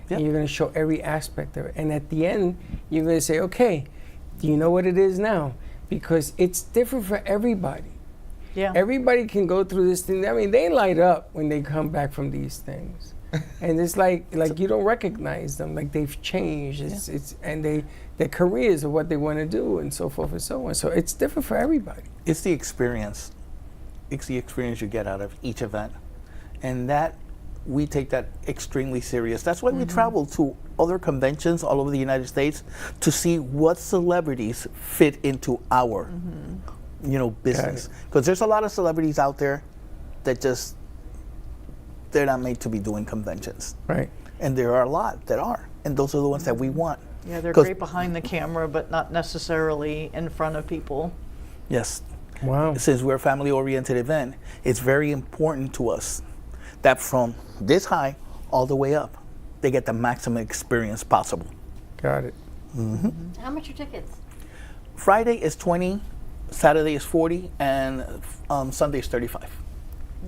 Yeah. And you're going to show every aspect of it. And at the end, you're going to say, okay, do you know what it is now? Because it's different for everybody. Yeah. Everybody can go through this thing. I mean, they light up when they come back from these things. And it's like you don't recognize them, like they've changed. And their careers are what they want to do, and so forth and so on. So it's different for everybody. It's the experience. It's the experience you get out of each event. And that, we take that extremely serious. That's why we travel to other conventions all over the United States to see what celebrities fit into our, business. Because there's a lot of celebrities out there that they're not made to be doing conventions. Right. And there are a lot that are. And those are the ones that we want. Yeah, they're great behind the camera, but not necessarily in front of people. Yes. Wow. Since we're a family-oriented event, it's very important to us that from this high all the way up, they get the maximum experience possible. Got it. How much are tickets? Friday is 20, Saturday is 40, and Sunday is 35.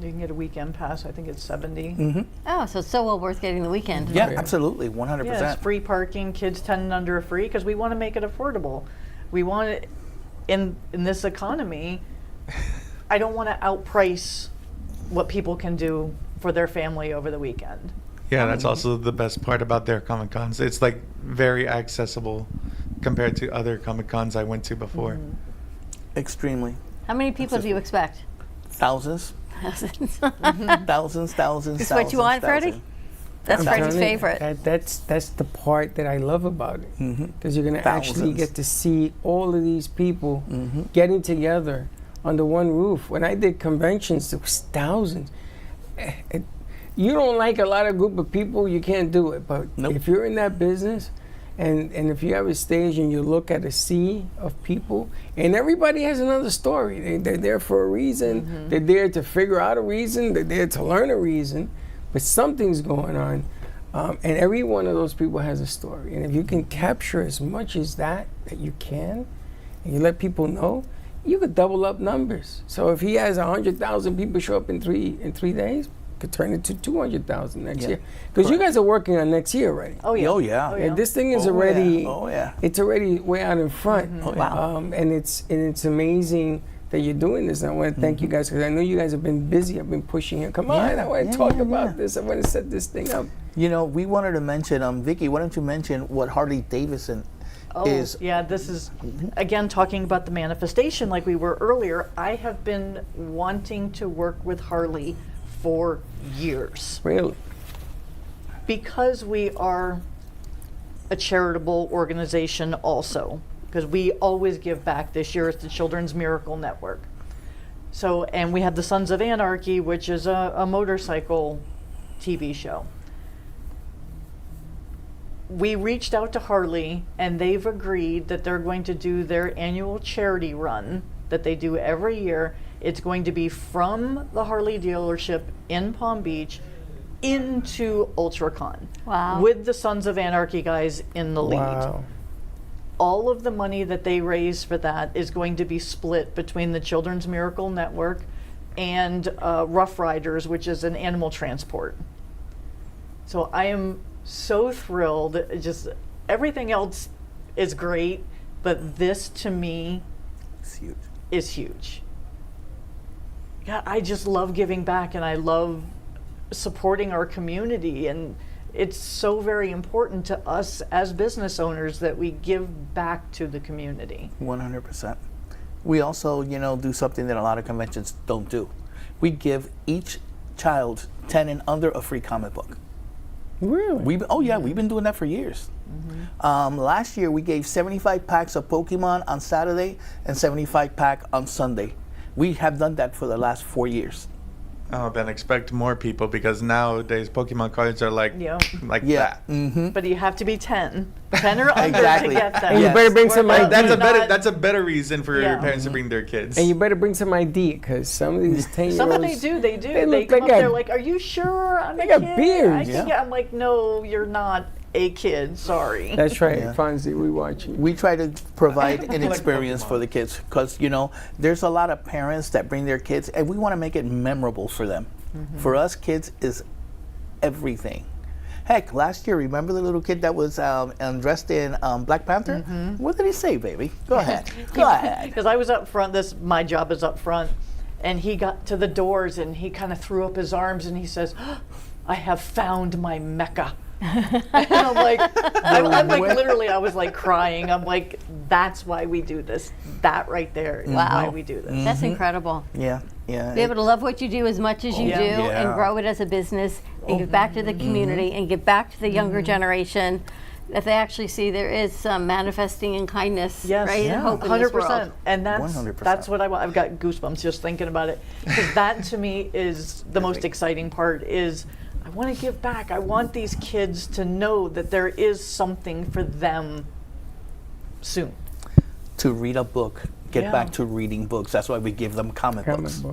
You can get a weekend pass. I think it's 70. Oh, so it's so well worth getting the weekend. Yeah, absolutely, 100%. Yeah, it's free parking. Kids 10 and under are free, because we want to make it affordable. We want it in this economy. I don't want to outprice what people can do for their family over the weekend. Yeah, that's also the best part about their Comic Cons. It's like very accessible compared to other Comic Cons I went to before. Extremely. How many people do you expect? Thousands. Thousands. Thousands. Is what you want, Freddie? That's Freddie's favorite. That's the part that I love about it. Because you're going to actually get to see all of these people getting together under one roof. When I did conventions, there was thousands. You don't like a lot of group of people, you can't do it. But if you're in that business, and if you have a stage and you look at a sea of people, and everybody has another story. They're there for a reason. They're there to figure out a reason. They're there to learn a reason. But something's going on. And every one of those people has a story. And if you can capture as much as that you can, and you let people know, you could double up numbers. So if he has 100,000 people show up in three days, could turn it to 200,000 next year. Because you guys are working on next year already. Oh yeah. Oh yeah. And this thing is already. Oh yeah. It's already way out in front. Wow. And it's amazing that you're doing this. And I want to thank you guys, because I know you guys have been busy. I've been pushing it. Come on, I want to talk about this. I want to set this thing up. You know, we wanted to mention, Vickie, why don't you mention what Harley Davidson is? Yeah, this is, again, talking about the manifestation like we were earlier. I have been wanting to work with Harley for years. Really? Because we are a charitable organization also, because we always give back. This year it's the Children's Miracle Network. So, and we have the Sons of Anarchy, which is a motorcycle TV show. We reached out to Harley, and they've agreed that they're going to do their annual charity run that they do every year. It's going to be from the Harley dealership in Palm Beach into UltraCon. Wow. With the Sons of Anarchy guys in the lead. Wow. all of the money that they raise for that is going to be split between the Children's Miracle Network and Rough Riders, which is an animal transport. So I am so thrilled. Just everything else is great, but this to me is huge. God, I just love giving back, and I love supporting our community, and it's so very important to us as business owners that we give back to the community. 100%. We also, do something that a lot of conventions don't do. We give each child 10 and under a free comic book. Really? We've been doing that for years. Last year we gave 75 packs of Pokemon on Saturday and 75 pack on Sunday. We have done that for the last 4 years. Oh, then expect more people, because nowadays Pokemon cards are like that. Mm-hmm. But you have to be 10 or under to get them. And you better bring some ID. That's a better reason for your parents to bring their kids. And you better bring some ID, because some of these 10-year-olds... Some of they do. They look come like up there like, are you sure I'm a kid? got beards. I'm like, no, you're not a kid. Sorry. That's right. Fonzie, we watching. We try to provide an experience for the kids, because there's a lot of parents that bring their kids, and we want to make it memorable for them. For us, kids is everything. Heck, last year, remember the little kid that was dressed in Black Panther? What did he say, baby? Go ahead. Go ahead. Because I was up front. My job is up front, and he got to the doors and he kind of threw up his arms and he says, "I have found my Mecca." And I'm like, literally, I was like crying. I'm like, that's why we do this. That right there is why we do this. That's incredible. Yeah. Be able to love what you do as much as you do and grow it as a business and give back to the community and give back to the younger generation, that they actually see there is some manifesting in kindness, right? And hope in this world. 100%. And that's what I want. I've got goosebumps just thinking about it. Because that to me is the most exciting part is I want to give back. I want these kids to know that there is something for them soon. To read a book, get back to reading books. That's why we give them comic books.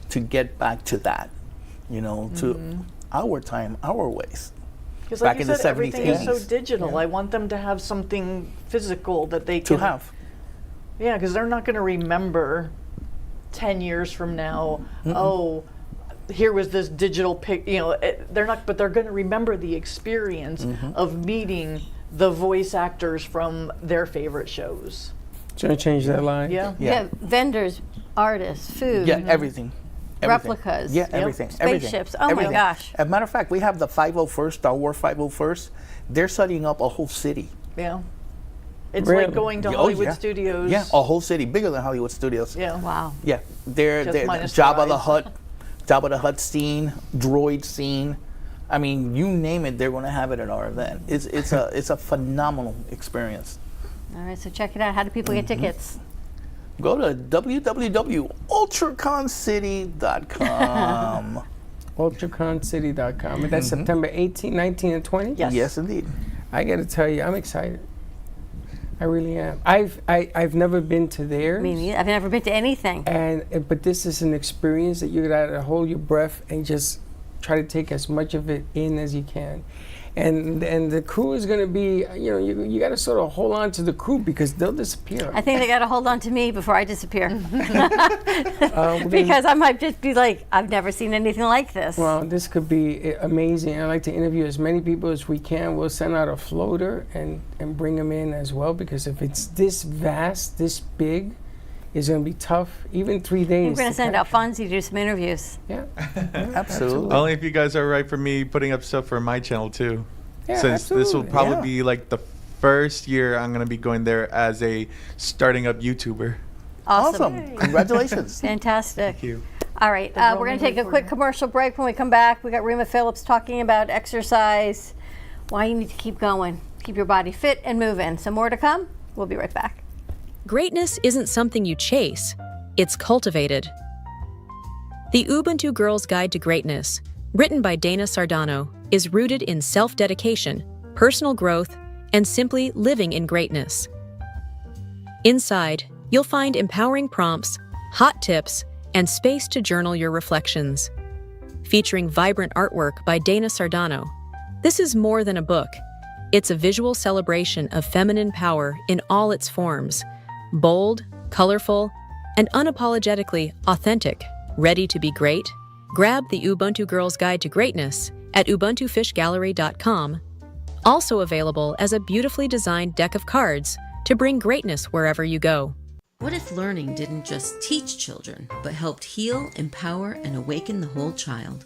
To get back to that, to our time, our ways. Because back like in you said, the 70s, everything 80s. is so digital. I want them to have something physical that they can have. Yeah, because they're not going to remember 10 years from now, oh, here was this digital pic, they're not, but they're going to remember the experience of meeting the voice actors from their favorite shows. It's going to change their life. Yeah, vendors, artists, food. Yeah, everything. Replicas. Yeah, everything. Spaceships. Everything. Oh my gosh. As a matter of fact, we have the 501st, Star Wars 501st. They're setting up a whole city. Yeah. It's like going to Hollywood Studios. Yeah, a whole city, bigger than Hollywood Studios. Yeah. Wow. Yeah, they're Jabba the Hutt scene, droid scene. I mean, you name it, they're going to have it at our event. It's a phenomenal experience. All right, so check it out. How do people get tickets? Go to www.ultraconcity.com. UltraConCity.com. And that's September 18, 19, and 20? Yes, indeed. I got to tell you, I'm excited. I really am. I've never been to theirs. Me neither. I've never been to anything. But this is an experience that you got to hold your breath and just try to take as much of it in as you can. And the crew is going to be, you got to sort of hold on to the crew because they'll disappear. I think they got to hold on to me before I disappear. Because I might just be like, I've never seen anything like this. Well, this could be amazing. I'd like to interview as many people as we can. We'll send out a floater and bring them in as well, because if it's this vast, this big, it's going to be tough, even 3 days. We're going to send out Fonzie to do some interviews. Yeah. Absolutely. Only if you guys are right for me putting up stuff for my channel too. Yeah, Since this will probably be like the first year I'm going to be going there as a starting up YouTuber. Awesome. Congratulations. Fantastic. Thank you. All right, we're going to take a quick commercial break. When we come back, we got Rima Phillips talking about exercise, why you need to keep going, keep your body fit and moving. Some more to come. We'll be right back. Greatness isn't something you chase, it's cultivated. The Ubuntu Girls Guide to Greatness, written by Dana Sardano, is rooted in self-dedication, personal growth, and simply living in greatness. Inside, you'll find empowering prompts, hot tips, and space to journal your reflections. Featuring vibrant artwork by Dana Sardano, this is more than a book. It's a visual celebration of feminine power in all its forms. Bold, colorful, and unapologetically authentic. Ready to be great? Grab the Ubuntu Girls Guide to Greatness at ubuntufishgallery.com. Also available as a beautifully designed deck of cards to bring greatness wherever you go. What if learning didn't just teach children, but helped heal, empower, and awaken the whole child?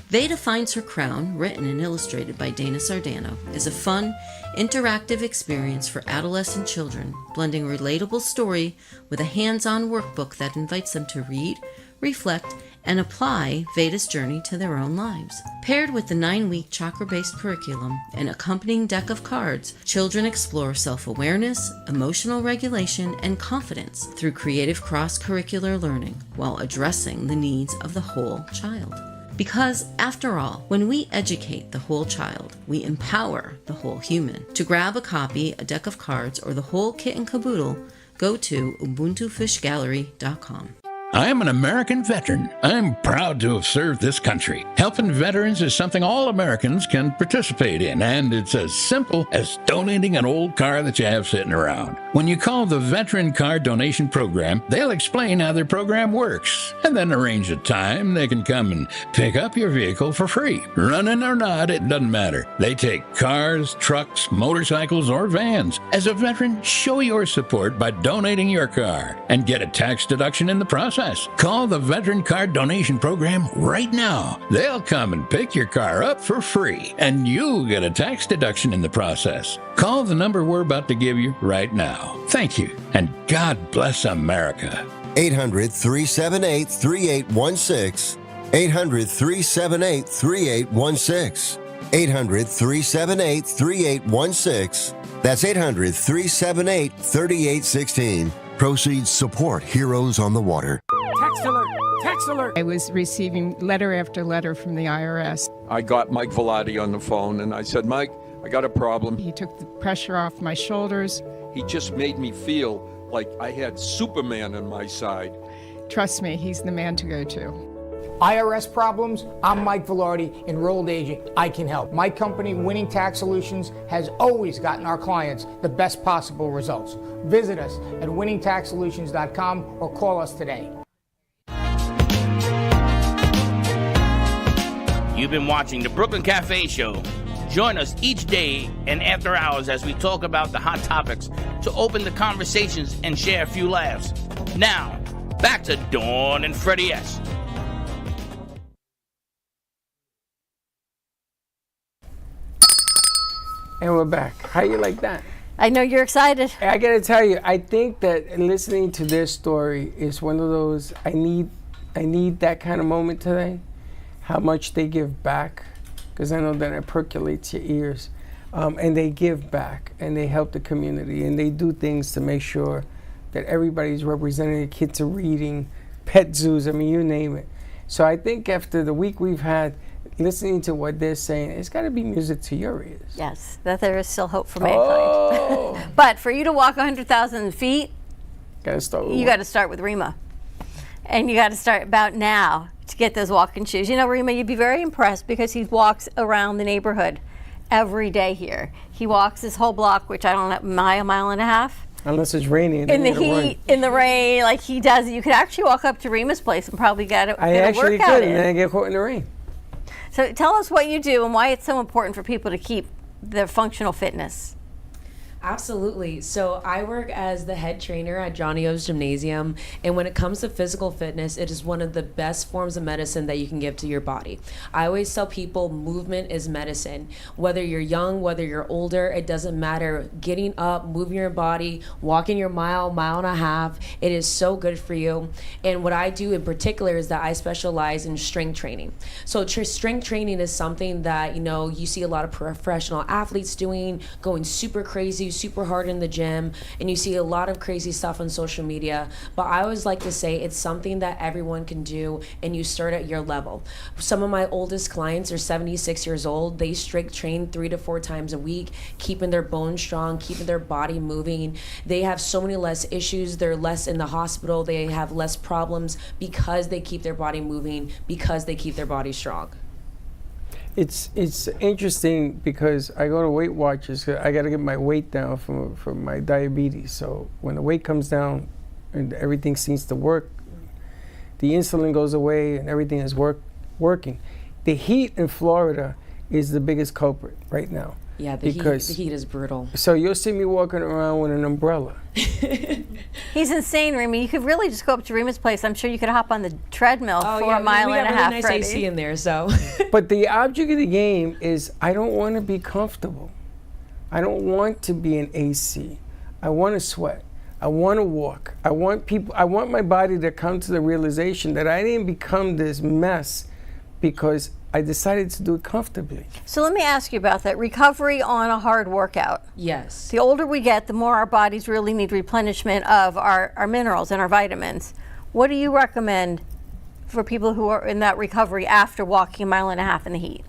Veda Finds Her Crown, written and illustrated by Dana Sardano, is a fun, interactive experience for adolescent children, blending a relatable story with a hands-on workbook that invites them to read, reflect, and apply Veda's journey to their own lives. Paired with the 9-week chakra-based curriculum and accompanying deck of cards, children explore self-awareness, emotional regulation, and confidence through creative cross-curricular learning while addressing the needs of the whole child. Because, after all, when we educate the whole child, we empower the whole human. To grab a copy, a deck of cards, or the whole kit and caboodle, go to ubuntufishgallery.com. I am an American veteran. I'm proud to have served this country. Helping veterans is something all Americans can participate in, and it's as simple as donating an old car that you have sitting around. When you call the Veteran Car Donation Program, they'll explain how their program works, and then arrange a time they can come and pick up your vehicle for free. Running or not, it doesn't matter. They take cars, trucks, motorcycles, or vans. As a veteran, show your support by donating your car and get a tax deduction in the process. Call the Veteran Car Donation Program right now. They'll come and pick your car up for free, and you'll get a tax deduction in the process. Call the number we're about to give you right now. Thank you, and God bless America. 800-378-3816. 800-378-3816. 800-378-3816. That's 800-378-3816. Proceeds support Heroes on the Water. Text alert! Text alert! I was receiving letter after letter from the IRS. I got Mike Velati on the phone and I said, Mike, I got a problem. He took the pressure off my shoulders. He just made me feel like I had Superman on my side. Trust me, he's the man to go to. IRS problems? I'm Mike Velarde, enrolled agent. I can help. My company, Winning Tax Solutions, has always gotten our clients the best possible results. Visit us at winningtaxsolutions.com or call us today. You've been watching the Brooklyn Cafe Show. Join us each day and after hours as we talk about the hot topics to open the conversations and share a few laughs. Now, back to Dawn and Freddie S. And we're back. How you like that? I know you're excited. I gotta tell you, I think that listening to their story is one of those, I need that kind of moment today. How much they give back, because I know that it percolates your ears. And they give back, and they help the community, and they do things to make sure that everybody's represented. The kids are reading, pet zoos, I mean, you name it. So I think after the week we've had, listening to what they're saying, it's got to be music to your ears. Yes, that there is still hope for mankind. But for you to walk 100,000 feet, gotta start with you got to start with Rima. And you got to start about now to get those walking shoes. You know, Rima, you'd be very impressed because he walks around the neighborhood every day here. He walks this whole block, which I don't know, mile and a half. Unless it's raining. In the heat, in the rain, like he does. You could actually walk up to Rima's place and probably get a workout in. I actually could, and then I get caught in the rain. So tell us what you do and why it's so important for people to keep their functional fitness. Absolutely. So I work as the head trainer at Johnny O's Gymnasium, and when it comes to physical fitness, it is one of the best forms of medicine that you can give to your body. I always tell people movement is medicine. Whether you're young, whether you're older, it doesn't matter. Getting up, moving your body, walking your mile and a half, it is so good for you. And what I do in particular is that I specialize in strength training. So strength training is something that, you know, you see a lot of professional athletes doing, going super crazy, super hard in the gym, and you see a lot of crazy stuff on social media. But I always like to say it's something that everyone can do, and you start at your level. Some of my oldest clients are 76 years old. They strength train 3 to 4 times a week, keeping their bones strong, keeping their body moving. They have so many less issues. They're less in the hospital. They have less problems because they keep their body moving, because they keep their body strong. It's interesting because I go to Weight Watchers. I got to get my weight down for my diabetes. So when the weight comes down and everything seems to work, the insulin goes away and everything is working. The heat in Florida is the biggest culprit right now. Yeah, the heat is brutal. So you'll see me walking around with an umbrella. He's insane, Remy. You could really just go up to Remus' place. I'm sure you could hop on the treadmill for a mile and a half. We got really nice AC in there, so. But the object of the game is I don't want to be comfortable. I don't want to be in AC. I want to sweat. I want to walk. I want my body to come to the realization that I didn't become this mess because I decided to do it comfortably. So let me ask you about that. Recovery on a hard workout. Yes. The older we get, the more our bodies really need replenishment of our minerals and our vitamins. What do you recommend for people who are in that recovery after walking a mile and a half in the heat?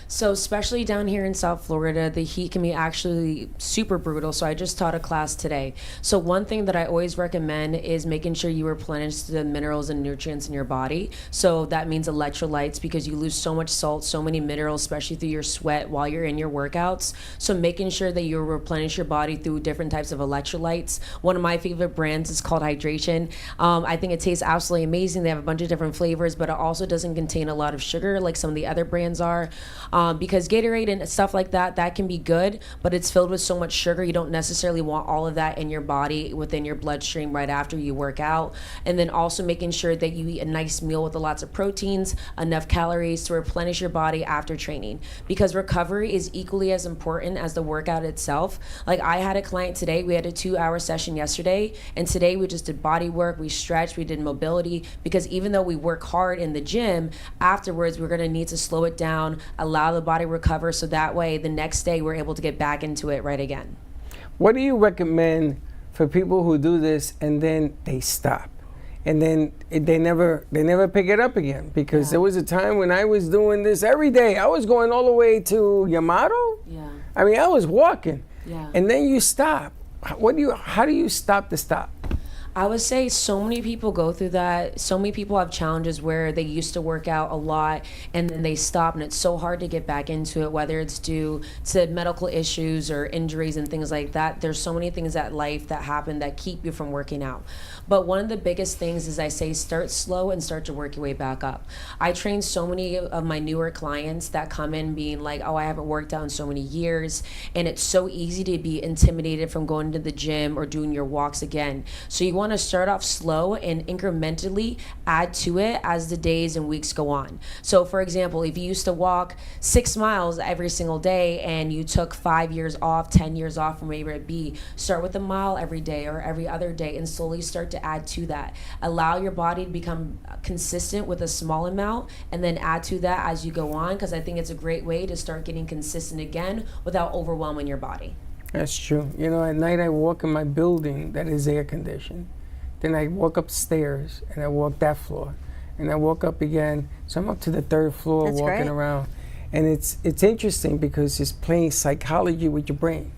So especially down here in South Florida, the heat can be actually super brutal. So I just taught a class today. So one thing that I always recommend is making sure you replenish the minerals and nutrients in your body. So that means electrolytes, because you lose so much salt, so many minerals, especially through your sweat while you're in your workouts. So making sure that you replenish your body through different types of electrolytes. One of my favorite brands is called Hydration. I think it tastes absolutely amazing. They have a bunch of different flavors, but it also doesn't contain a lot of sugar like some of the other brands are. Because Gatorade and stuff like that can be good, but it's filled with so much sugar. You don't necessarily want all of that in your body within your bloodstream right after you work out. And then also making sure that you eat a nice meal with lots of proteins, enough calories to replenish your body after training. Because recovery is equally as important as the workout itself. Like I had a client today, we had a 2-hour session yesterday, and today we just did body work, we stretched, we did mobility, because even though we work hard in the gym, afterwards we're gonna need to slow it down, allow the body recover, so that way the next day we're able to get back into it right again. What do you recommend for people who do this and then they stop and then they never pick it up again? Because there was a time when I was doing this every day. I was going all the way to Yamato. Yeah. I mean, I was walking. Yeah. And then you stop. How do you stop the stop? I would say so many people go through that. So many people have challenges where they used to work out a lot and then they stop, and it's so hard to get back into it, whether it's due to medical issues or injuries and things like that. There's so many things at life that happen that keep you from working out. But one of the biggest things is I say start slow and start to work your way back up. I train so many of my newer clients that come in being like, oh, I haven't worked out in so many years, and it's so easy to be intimidated from going to the gym or doing your walks again. So you want to start off slow and incrementally add to it as the days and weeks go on. So for example, if you used to walk 6 miles every single day and you took 5 years off, 10 years off from wherever it be, start with a mile every day or every other day and slowly start to add to that. Allow your body to become consistent with a small amount and then add to that as you go on, because I think it's a great way to start getting consistent again without overwhelming your body. That's true. You know, at night I walk in my building that is air conditioned. Then I walk upstairs and I walk that floor. And I walk up again. So I'm up to the 3rd floor. That's walking great. Around. And it's interesting because it's playing psychology with your brain.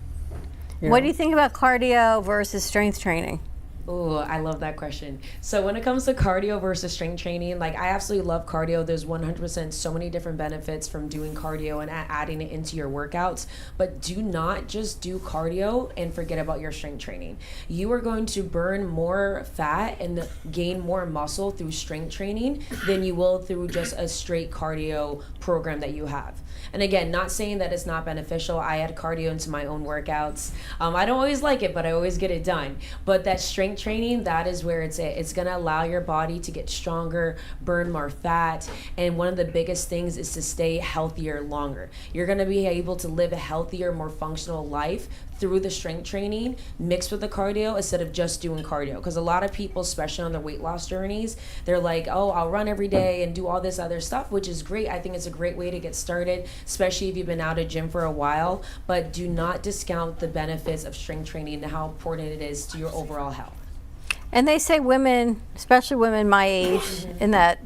What do you think about cardio versus strength training? Oh, I love that question. So when it comes to cardio versus strength training, like I absolutely love cardio. There's 100% so many different benefits from doing cardio and adding it into your workouts. But do not just do cardio and forget about your strength training. You are going to burn more fat and gain more muscle through strength training than you will through just a straight cardio program that you have. And again, not saying that it's not beneficial. I add cardio into my own workouts. I don't always like it, but I always get it done. But that strength training, that is where it's at. It's going to allow your body to get stronger, burn more fat. And one of the biggest things is to stay healthier longer. You're going to be able to live a healthier, more functional life through the strength training mixed with the cardio instead of just doing cardio. Because a lot of people, especially on their weight loss journeys, they're like, oh, I'll run every day and do all this other stuff, which is great. I think it's a great way to get started, especially if you've been out of gym for a while. But do not discount the benefits of strength training and how important it is to your overall health. And they say women, especially women my age, in that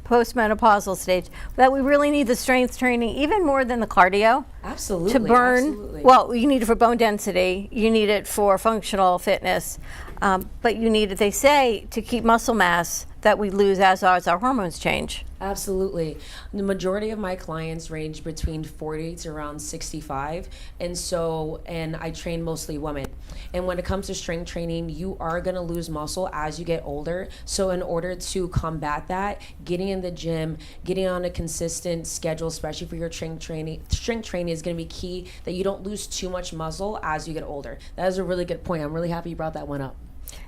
postmenopausal stage, that we really need the strength training even more than the cardio. Absolutely. To burn, absolutely. well, you need it for bone density, you need it for functional fitness, but you need it, they say, to keep muscle mass that we lose as our hormones change. Absolutely. The majority of my clients range between 40 to around 65. And I train mostly women. And when it comes to strength training, you are going to lose muscle as you get older. So in order to combat that, getting in the gym, getting on a consistent schedule, especially for your strength training is going to be key, that you don't lose too much muscle as you get older. That is a really good point. I'm really happy you brought that one up.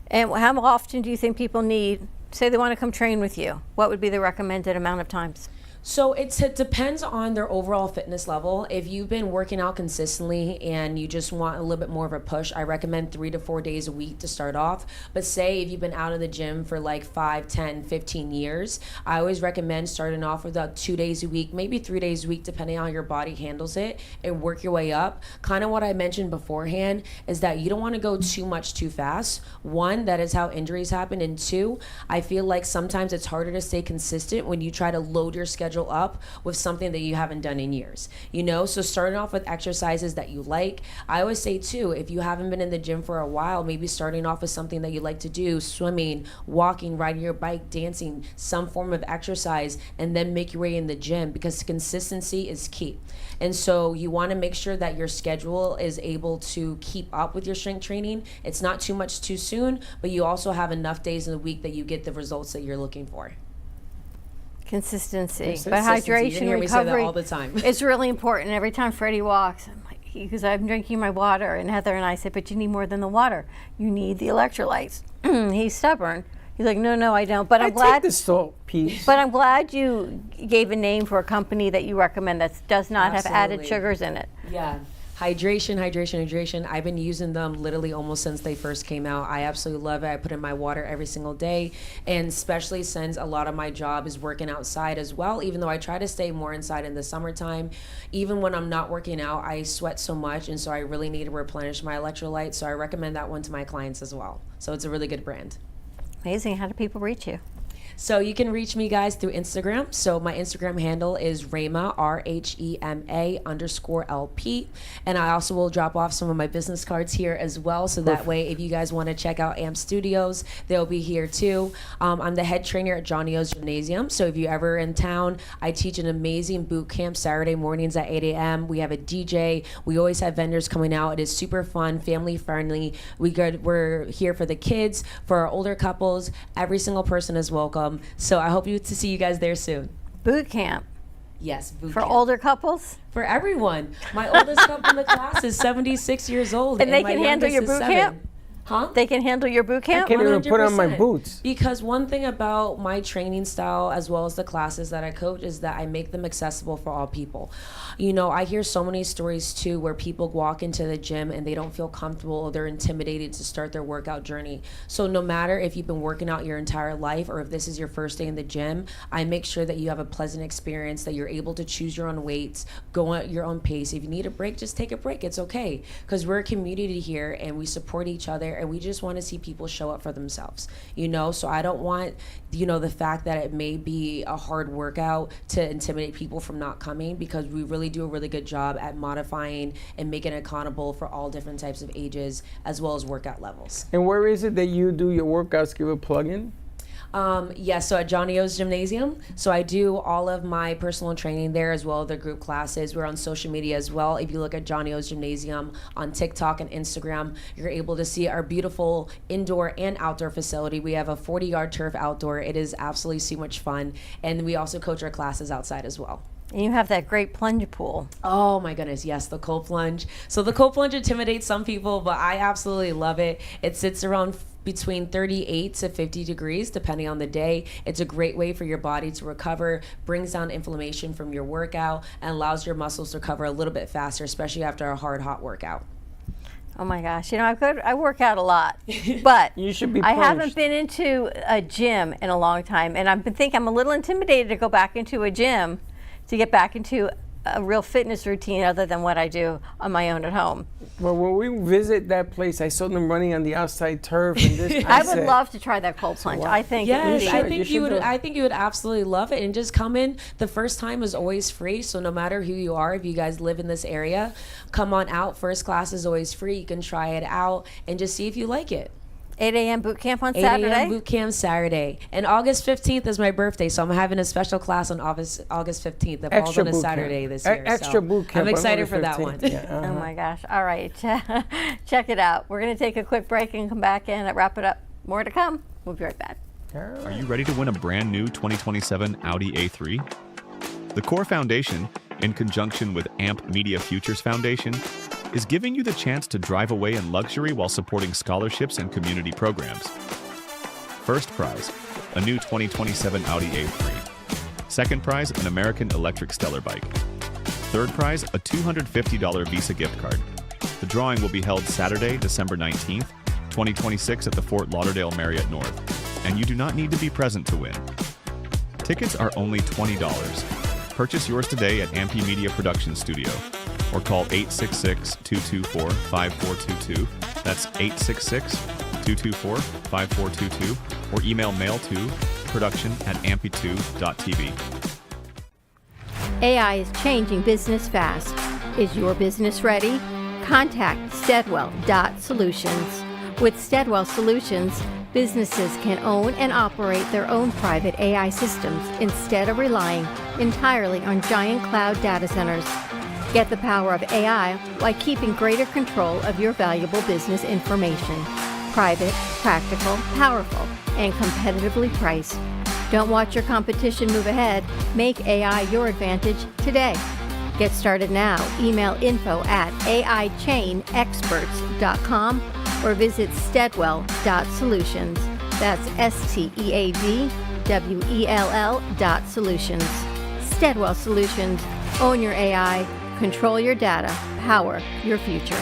And how often do you think people need, say they want to come train with you, what would be the recommended amount of times? So it depends on their overall fitness level. If you've been working out consistently and you just want a little bit more of a push, I recommend 3 to 4 days a week to start off. But say if you've been out of the gym for like 5, 10, 15 years, I always recommend starting off with about 2 days a week, maybe 3 days a week, depending on how your body handles it, and work your way up. Kind of what I mentioned beforehand is that you don't want to go too much too fast. One, that is how injuries happen. And two, I feel like sometimes it's harder to stay consistent when you try to load your schedule up with something that you haven't done in years, so starting off with exercises that you like. I always say too, if you haven't been in the gym for a while, maybe starting off with something that you like to do, swimming, walking, riding your bike, dancing, some form of exercise, and then make your way in the gym, because consistency is key. And so you want to make sure that your schedule is able to keep up with your strength training. It's not too much too soon, but you also have enough days in the week that you get the results that you're looking for. Consistency. But hydration and recovery all the time. It's really important. Every time Freddie walks, because I'm drinking my water, and Heather and I say, but you need more than the water. You need the electrolytes. He's stubborn. He's like, no, I don't. But I'm glad. Take the salt piece. But I'm glad you gave a name for a company that you recommend that does not have added Absolutely. sugars in it. Yeah. Hydration. I've been using them literally almost since they first came out. I absolutely love it. I put in my water every single day, and especially since a lot of my job is working outside as well, even though I try to stay more inside in the summertime. Even when I'm not working out, I sweat so much, and so I really need to replenish my electrolytes. So I recommend that one to my clients as well. So it's a really good brand. Amazing. How do people reach you? So you can reach me, guys, through Instagram. So my Instagram handle is Rhema, RHEMA_LP. And I also will drop off some of my business cards here as well. So that way, if you guys want to check out AMP Studios, they'll be here too. I'm the head trainer at Johnny O's Gymnasium. So if you're ever in town, I teach an amazing boot camp Saturday mornings at 8 a.m. We have a DJ. We always have vendors coming out. It is super fun, family friendly. We're here for the kids, for our older couples. Every single person is welcome. So I hope to see you guys there soon. Boot camp. Yes, boot for camp. older couples? For everyone. My oldest couple in the class is 76 years old. And they can handle your boot camp? Huh? They can handle your boot camp? I can't even put on my boots. Because one thing about my training style, as well as the classes that I coach, is that I make them accessible for all people. I hear so many stories too where people walk into the gym and they don't feel comfortable, or they're intimidated to start their workout journey. So no matter if you've been working out your entire life or if this is your first day in the gym, I make sure that you have a pleasant experience, that you're able to choose your own weights, go at your own pace. If you need a break, just take a break. It's okay, because we're a community here and we support each other, and we just want to see people show up for themselves, so I don't want the fact that it may be a hard workout to intimidate people from not coming, because we really do a really good job at modifying and making it accountable for all different types of ages as well as workout levels. And where is it that you do your workouts? Give a plug-in. So at Johnny O's Gymnasium. So I do all of my personal training there, as well as the group classes. We're on social media as well. If you look at Johnny O's Gymnasium on TikTok and Instagram, you're able to see our beautiful indoor and outdoor facility. We have a 40-yard turf outdoor. It is absolutely so much fun. And we also coach our classes outside as well. And you have that great plunge pool. Oh my goodness, yes, the cold plunge. So the cold plunge intimidates some people, but I absolutely love it. It sits around between 38 to 50 degrees, depending on the day. It's a great way for your body to recover, brings down inflammation from your workout, and allows your muscles to recover a little bit faster, especially after a hard, hot workout. Oh my gosh, I work out a lot, but you should be I haven't been into a gym in a long time, and I'm a little intimidated to go back into a gym, to get back into a real fitness routine other than what I do on my own at home. Well, when we visit that place, I saw them running on the outside turf and this. I would love to try that cold plunge. I think it would Yes, be. I think you would. I think you would absolutely love it, and just come in. The first time is always free, so no matter who you are, if you guys live in this area, come on out. First class is always free. You can try it out and just see if you like it. 8 a.m. boot camp on 8 Saturday. a.m. boot camp Saturday, and August 15th is my birthday, so I'm having a special class on August 15th. That falls on a Saturday this year. Extra boot camp. I'm excited for that one. Yeah, Oh my gosh! All right, check it out. We're going to take a quick break and come back and wrap it up. More to come. We'll be right back. Are you ready to win a brand new 2027 Audi A3? The Core Foundation, in conjunction with AMP Media Futures Foundation, is giving you the chance to drive away in luxury while supporting scholarships and community programs. First prize, a new 2027 Audi A3. Second prize, an American Electric Stellar bike. Third prize, a $250 Visa gift card. The drawing will be held Saturday, December 19th, 2026 at the Fort Lauderdale Marriott North, and you do not need to be present to win. Tickets are only $20. Purchase yours today at Ampy Media Production Studio, or call 866-224-5422. That's 866-224-5422, or email mail to production@ampy2.tv. AI is changing business fast. Is your business ready? Contact Steadwell.Solutions. With Steadwell Solutions, businesses can own and operate their own private AI systems instead of relying entirely on giant cloud data centers. Get the power of AI while keeping greater control of your valuable business information. Private, practical, powerful, and competitively priced. Don't watch your competition move ahead. Make AI your advantage today. Get started now. Email info@aichainexperts.com or visit Steadwell.Solutions. That's STEADWELL.Solutions. Steadwell Solutions. Own your AI. Control your data. Power your future.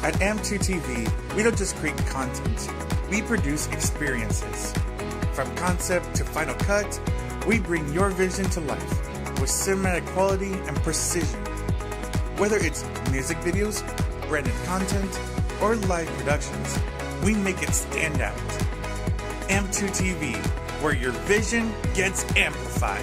At AM2TV, we don't just create content, we produce experiences. From concept to final cut, we bring your vision to life with cinematic quality and precision. Whether it's music videos, branded content, or live productions, we make it stand out. AM2TV, where your vision gets amplified.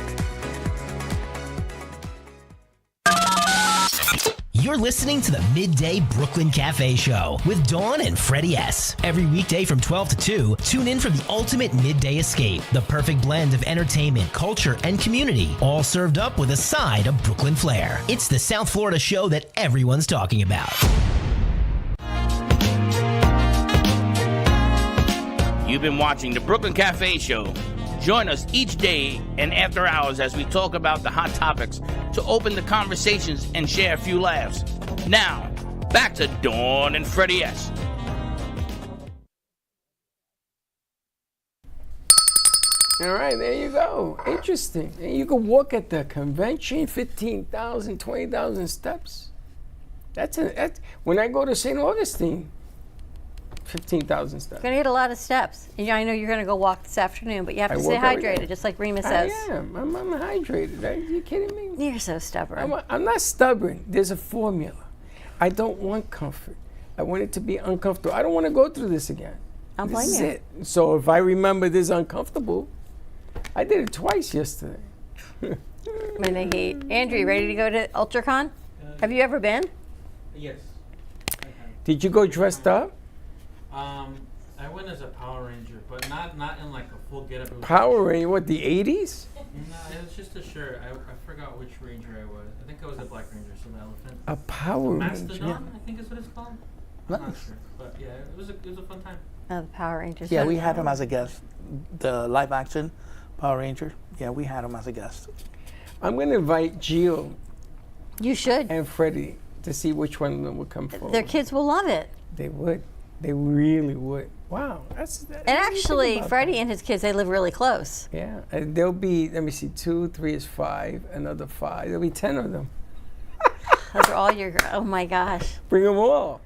You're listening to the Midday Brooklyn Cafe Show with Dawn and Freddie S. Every weekday from 12 to 2, tune in for the ultimate midday escape. The perfect blend of entertainment, culture, and community, all served up with a side of Brooklyn flair. It's the South Florida show that everyone's talking about. You've been watching the Brooklyn Cafe Show. Join us each day and after hours as we talk about the hot topics to open the conversations and share a few laughs. Now, back to Dawn and Freddie S. All right, there you go. Interesting. And you can walk at the convention, 15,000, 20,000 steps. That's when I go to St. Augustine, 15,000 steps. You're going to get a lot of steps. And I know you're going to go walk this afternoon, but you have to stay hydrated, just like Rima says. I am. I'm hydrated. Are you kidding me? You're so stubborn. I'm not stubborn. There's a formula. I don't want comfort. I want it to be uncomfortable. I don't want to go through this again. I'm This blaming is you. it. So if I remember this uncomfortable, I did it twice yesterday. When they hate. Andrew, you ready to go to UltraCon? Have you ever been? Yes. Did you go dressed up? I went as a Power Ranger, but not in like a full getup. It was Power Ranger, what, the 80s? No, it was just a shirt. I forgot which Ranger I was. I think I was a Black Ranger, so the elephant. A Power Ranger. Mastodon, I think is what it's called. I'm not sure, but yeah, it was a fun time. Oh, the Power Rangers. Yeah, we had him as a guest. The live action Power Ranger. Yeah, we had him as a guest. I'm going to invite Gio. You should. And Freddie to see which one of them would come forward. Their kids will love it. They would. They really would. Wow. That's And actually, Freddie and his kids, they live really close. Yeah. And there'll be, let me see, 2, 3 is 5, another 5. There'll be 10 of them. Those are all your, oh my gosh. Bring them all.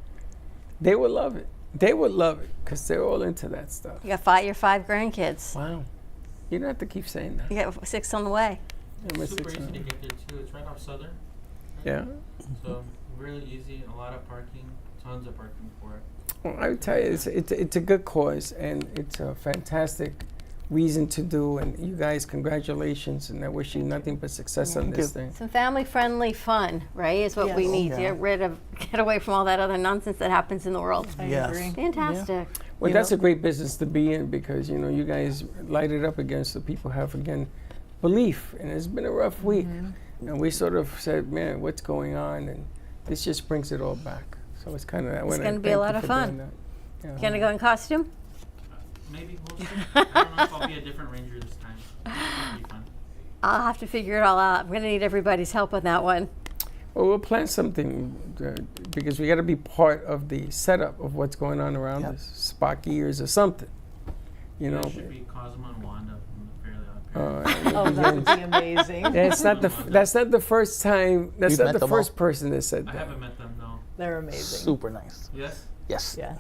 They would love it. They would love it because they're all into that stuff. You got your 5 grandkids. Wow. You don't have to keep saying that. You got 6 on the way. Super easy to get there too. It's right off Southern. Yeah. So really easy. A lot of parking. Tons of parking for it. Well, I would tell you, it's a good cause, and it's a fantastic reason to do. And you guys, congratulations, and I wish you nothing but success on this thing. Some family-friendly fun, right, is what we need to get away from all that other nonsense that happens in the world. I agree. Fantastic. Yeah. Well, that's a great business to be in because, you know, you guys light it up against the people who have, again, belief. And it's been a rough week. And we sort of said, man, what's going on? And this just brings it all back. So it's kind of that. It's going to be a lot of fun. Yeah. Going to go in costume? Maybe we'll see. I don't know if I'll be a different ranger this time. It'll be fun. I'll have to figure it all out. I'm going to need everybody's help on that one. Well, we'll plan something because we got to be part of the setup of what's going on around us. Spock ears or something, you know. It should be Cosmo and Wanda from the Fairly Odd Parents. Oh, that would be amazing. That's not the first time. That's You've not met the them first all? person that said I that. haven't met them, no. They're amazing. Super nice. Yes? Yes. Yeah.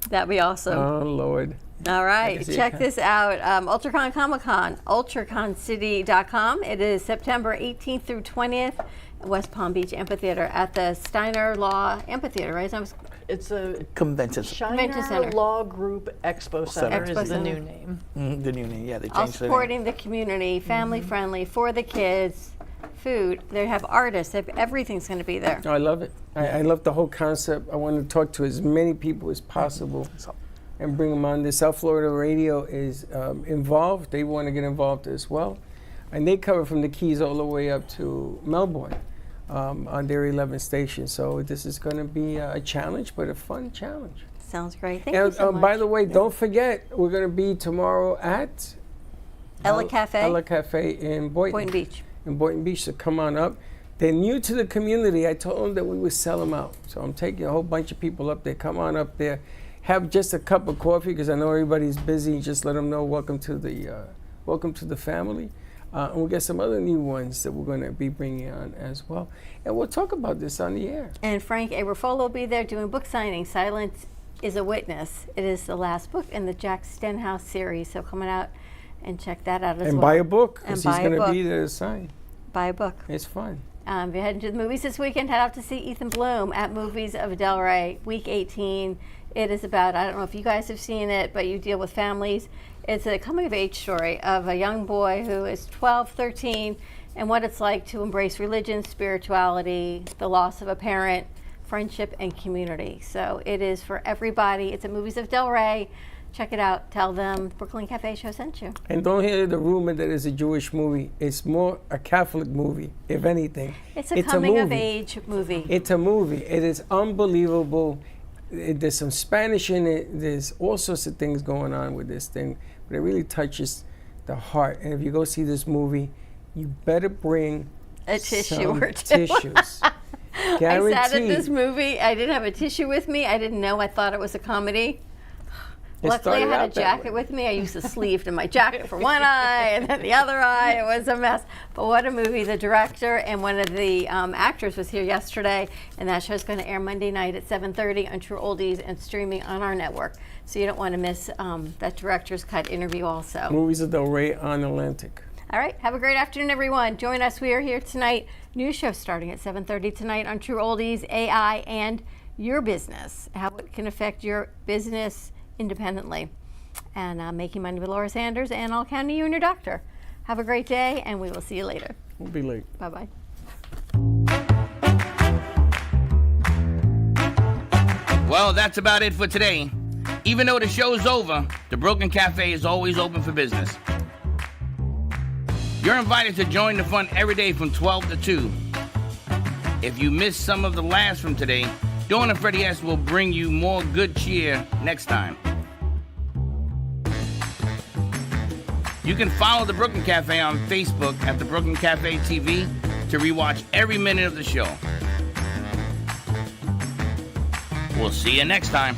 That'd be awesome. Oh, Lord. All right, see check it. this out. UltraCon Comic Con, ultraconcity.com. It is September 18th through 20th at West Palm Beach Amphitheater at the Steiner Law Amphitheater, right? It's a Convention Convention Shiner Center. Law Group Expo Center Center. is the Expo new Center. name. The new name, yeah, they All changed the name. supporting the community, family friendly, for the kids, food. They have artists. Everything's going to be there. I love it. I love the whole concept. I want to talk to as many people as possible and bring them on. The South Florida Radio is involved. They want to get involved as well. And they cover from the Keys all the way up to Melbourne on their 11 stations. So this is going to be a challenge, but a fun challenge. Sounds great. Thank And you so much. by the way, don't forget, we're going to be tomorrow at Ella Cafe. Ella Cafe in Boynton Beach. In Boynton Beach, so come on up. They're new to the community. I told them that we would sell them out. So I'm taking a whole bunch of people up there. Come on up there. Have just a cup of coffee because I know everybody's busy. Just let them know welcome to the family. And we'll get some other new ones that we're going to be bringing on as well. And we'll talk about this on the air. And Frank A. Ruffalo will be there doing book signing. Silence is a Witness. It is the last book in the Jack Stenhouse series. So come on out and check that out as well. And buy a book because And he's buy a going to book. be there to sign. Buy a book. It's fun. If you're heading to the movies this weekend, head out to see Ethan Bloom at Movies of Delray, week 18. It is about, I don't know if you guys have seen it, but you deal with families. It's a coming-of-age story of a young boy who is 12, 13, and what it's like to embrace religion, spirituality, the loss of a parent, friendship, and community. So it is for everybody. It's at Movies of Delray. Check it out. Tell them Brooklyn Cafe Show sent you. And don't hear the rumor that it's a Jewish movie. It's more a Catholic movie, if anything. It's a coming-of-age movie. It's a movie. It is unbelievable. There's some Spanish in it. There's all sorts of things going on with this thing. But it really touches the heart. And if you go see this movie, you better bring a tissue some or two. tissues. I Guaranteed. sat at this movie. I didn't have a tissue with me. I didn't know. I thought it was a comedy. Luckily, I had a jacket with me. I used the sleeve to my jacket for one eye and then the other eye. It was a mess. But what a movie. The director and one of the actors was here yesterday, and that show's going to air Monday night at 7:30 on True Oldies and streaming on our network. So you don't want to miss that director's cut interview also. Movies of Delray on Atlantic. All right. Have a great afternoon, everyone. Join us. We are here tonight. New show starting at 7:30 tonight on True Oldies, AI, and your business. How it can affect your business independently. And Making Money with Laura Sanders and I'll County You and Your Doctor. Have a great day, and we will see you later. We'll be late. Bye-bye. Well, that's about it for today. Even though the show's over, the Broken Cafe is always open for business. You're invited to join the fun every day from 12 to 2. If you missed some of the laughs from today, Dawn and Freddie S. will bring you more good cheer next time. You can follow the Brooklyn Cafe on Facebook at the Brooklyn Cafe TV to rewatch every minute of the show. We'll see you next time.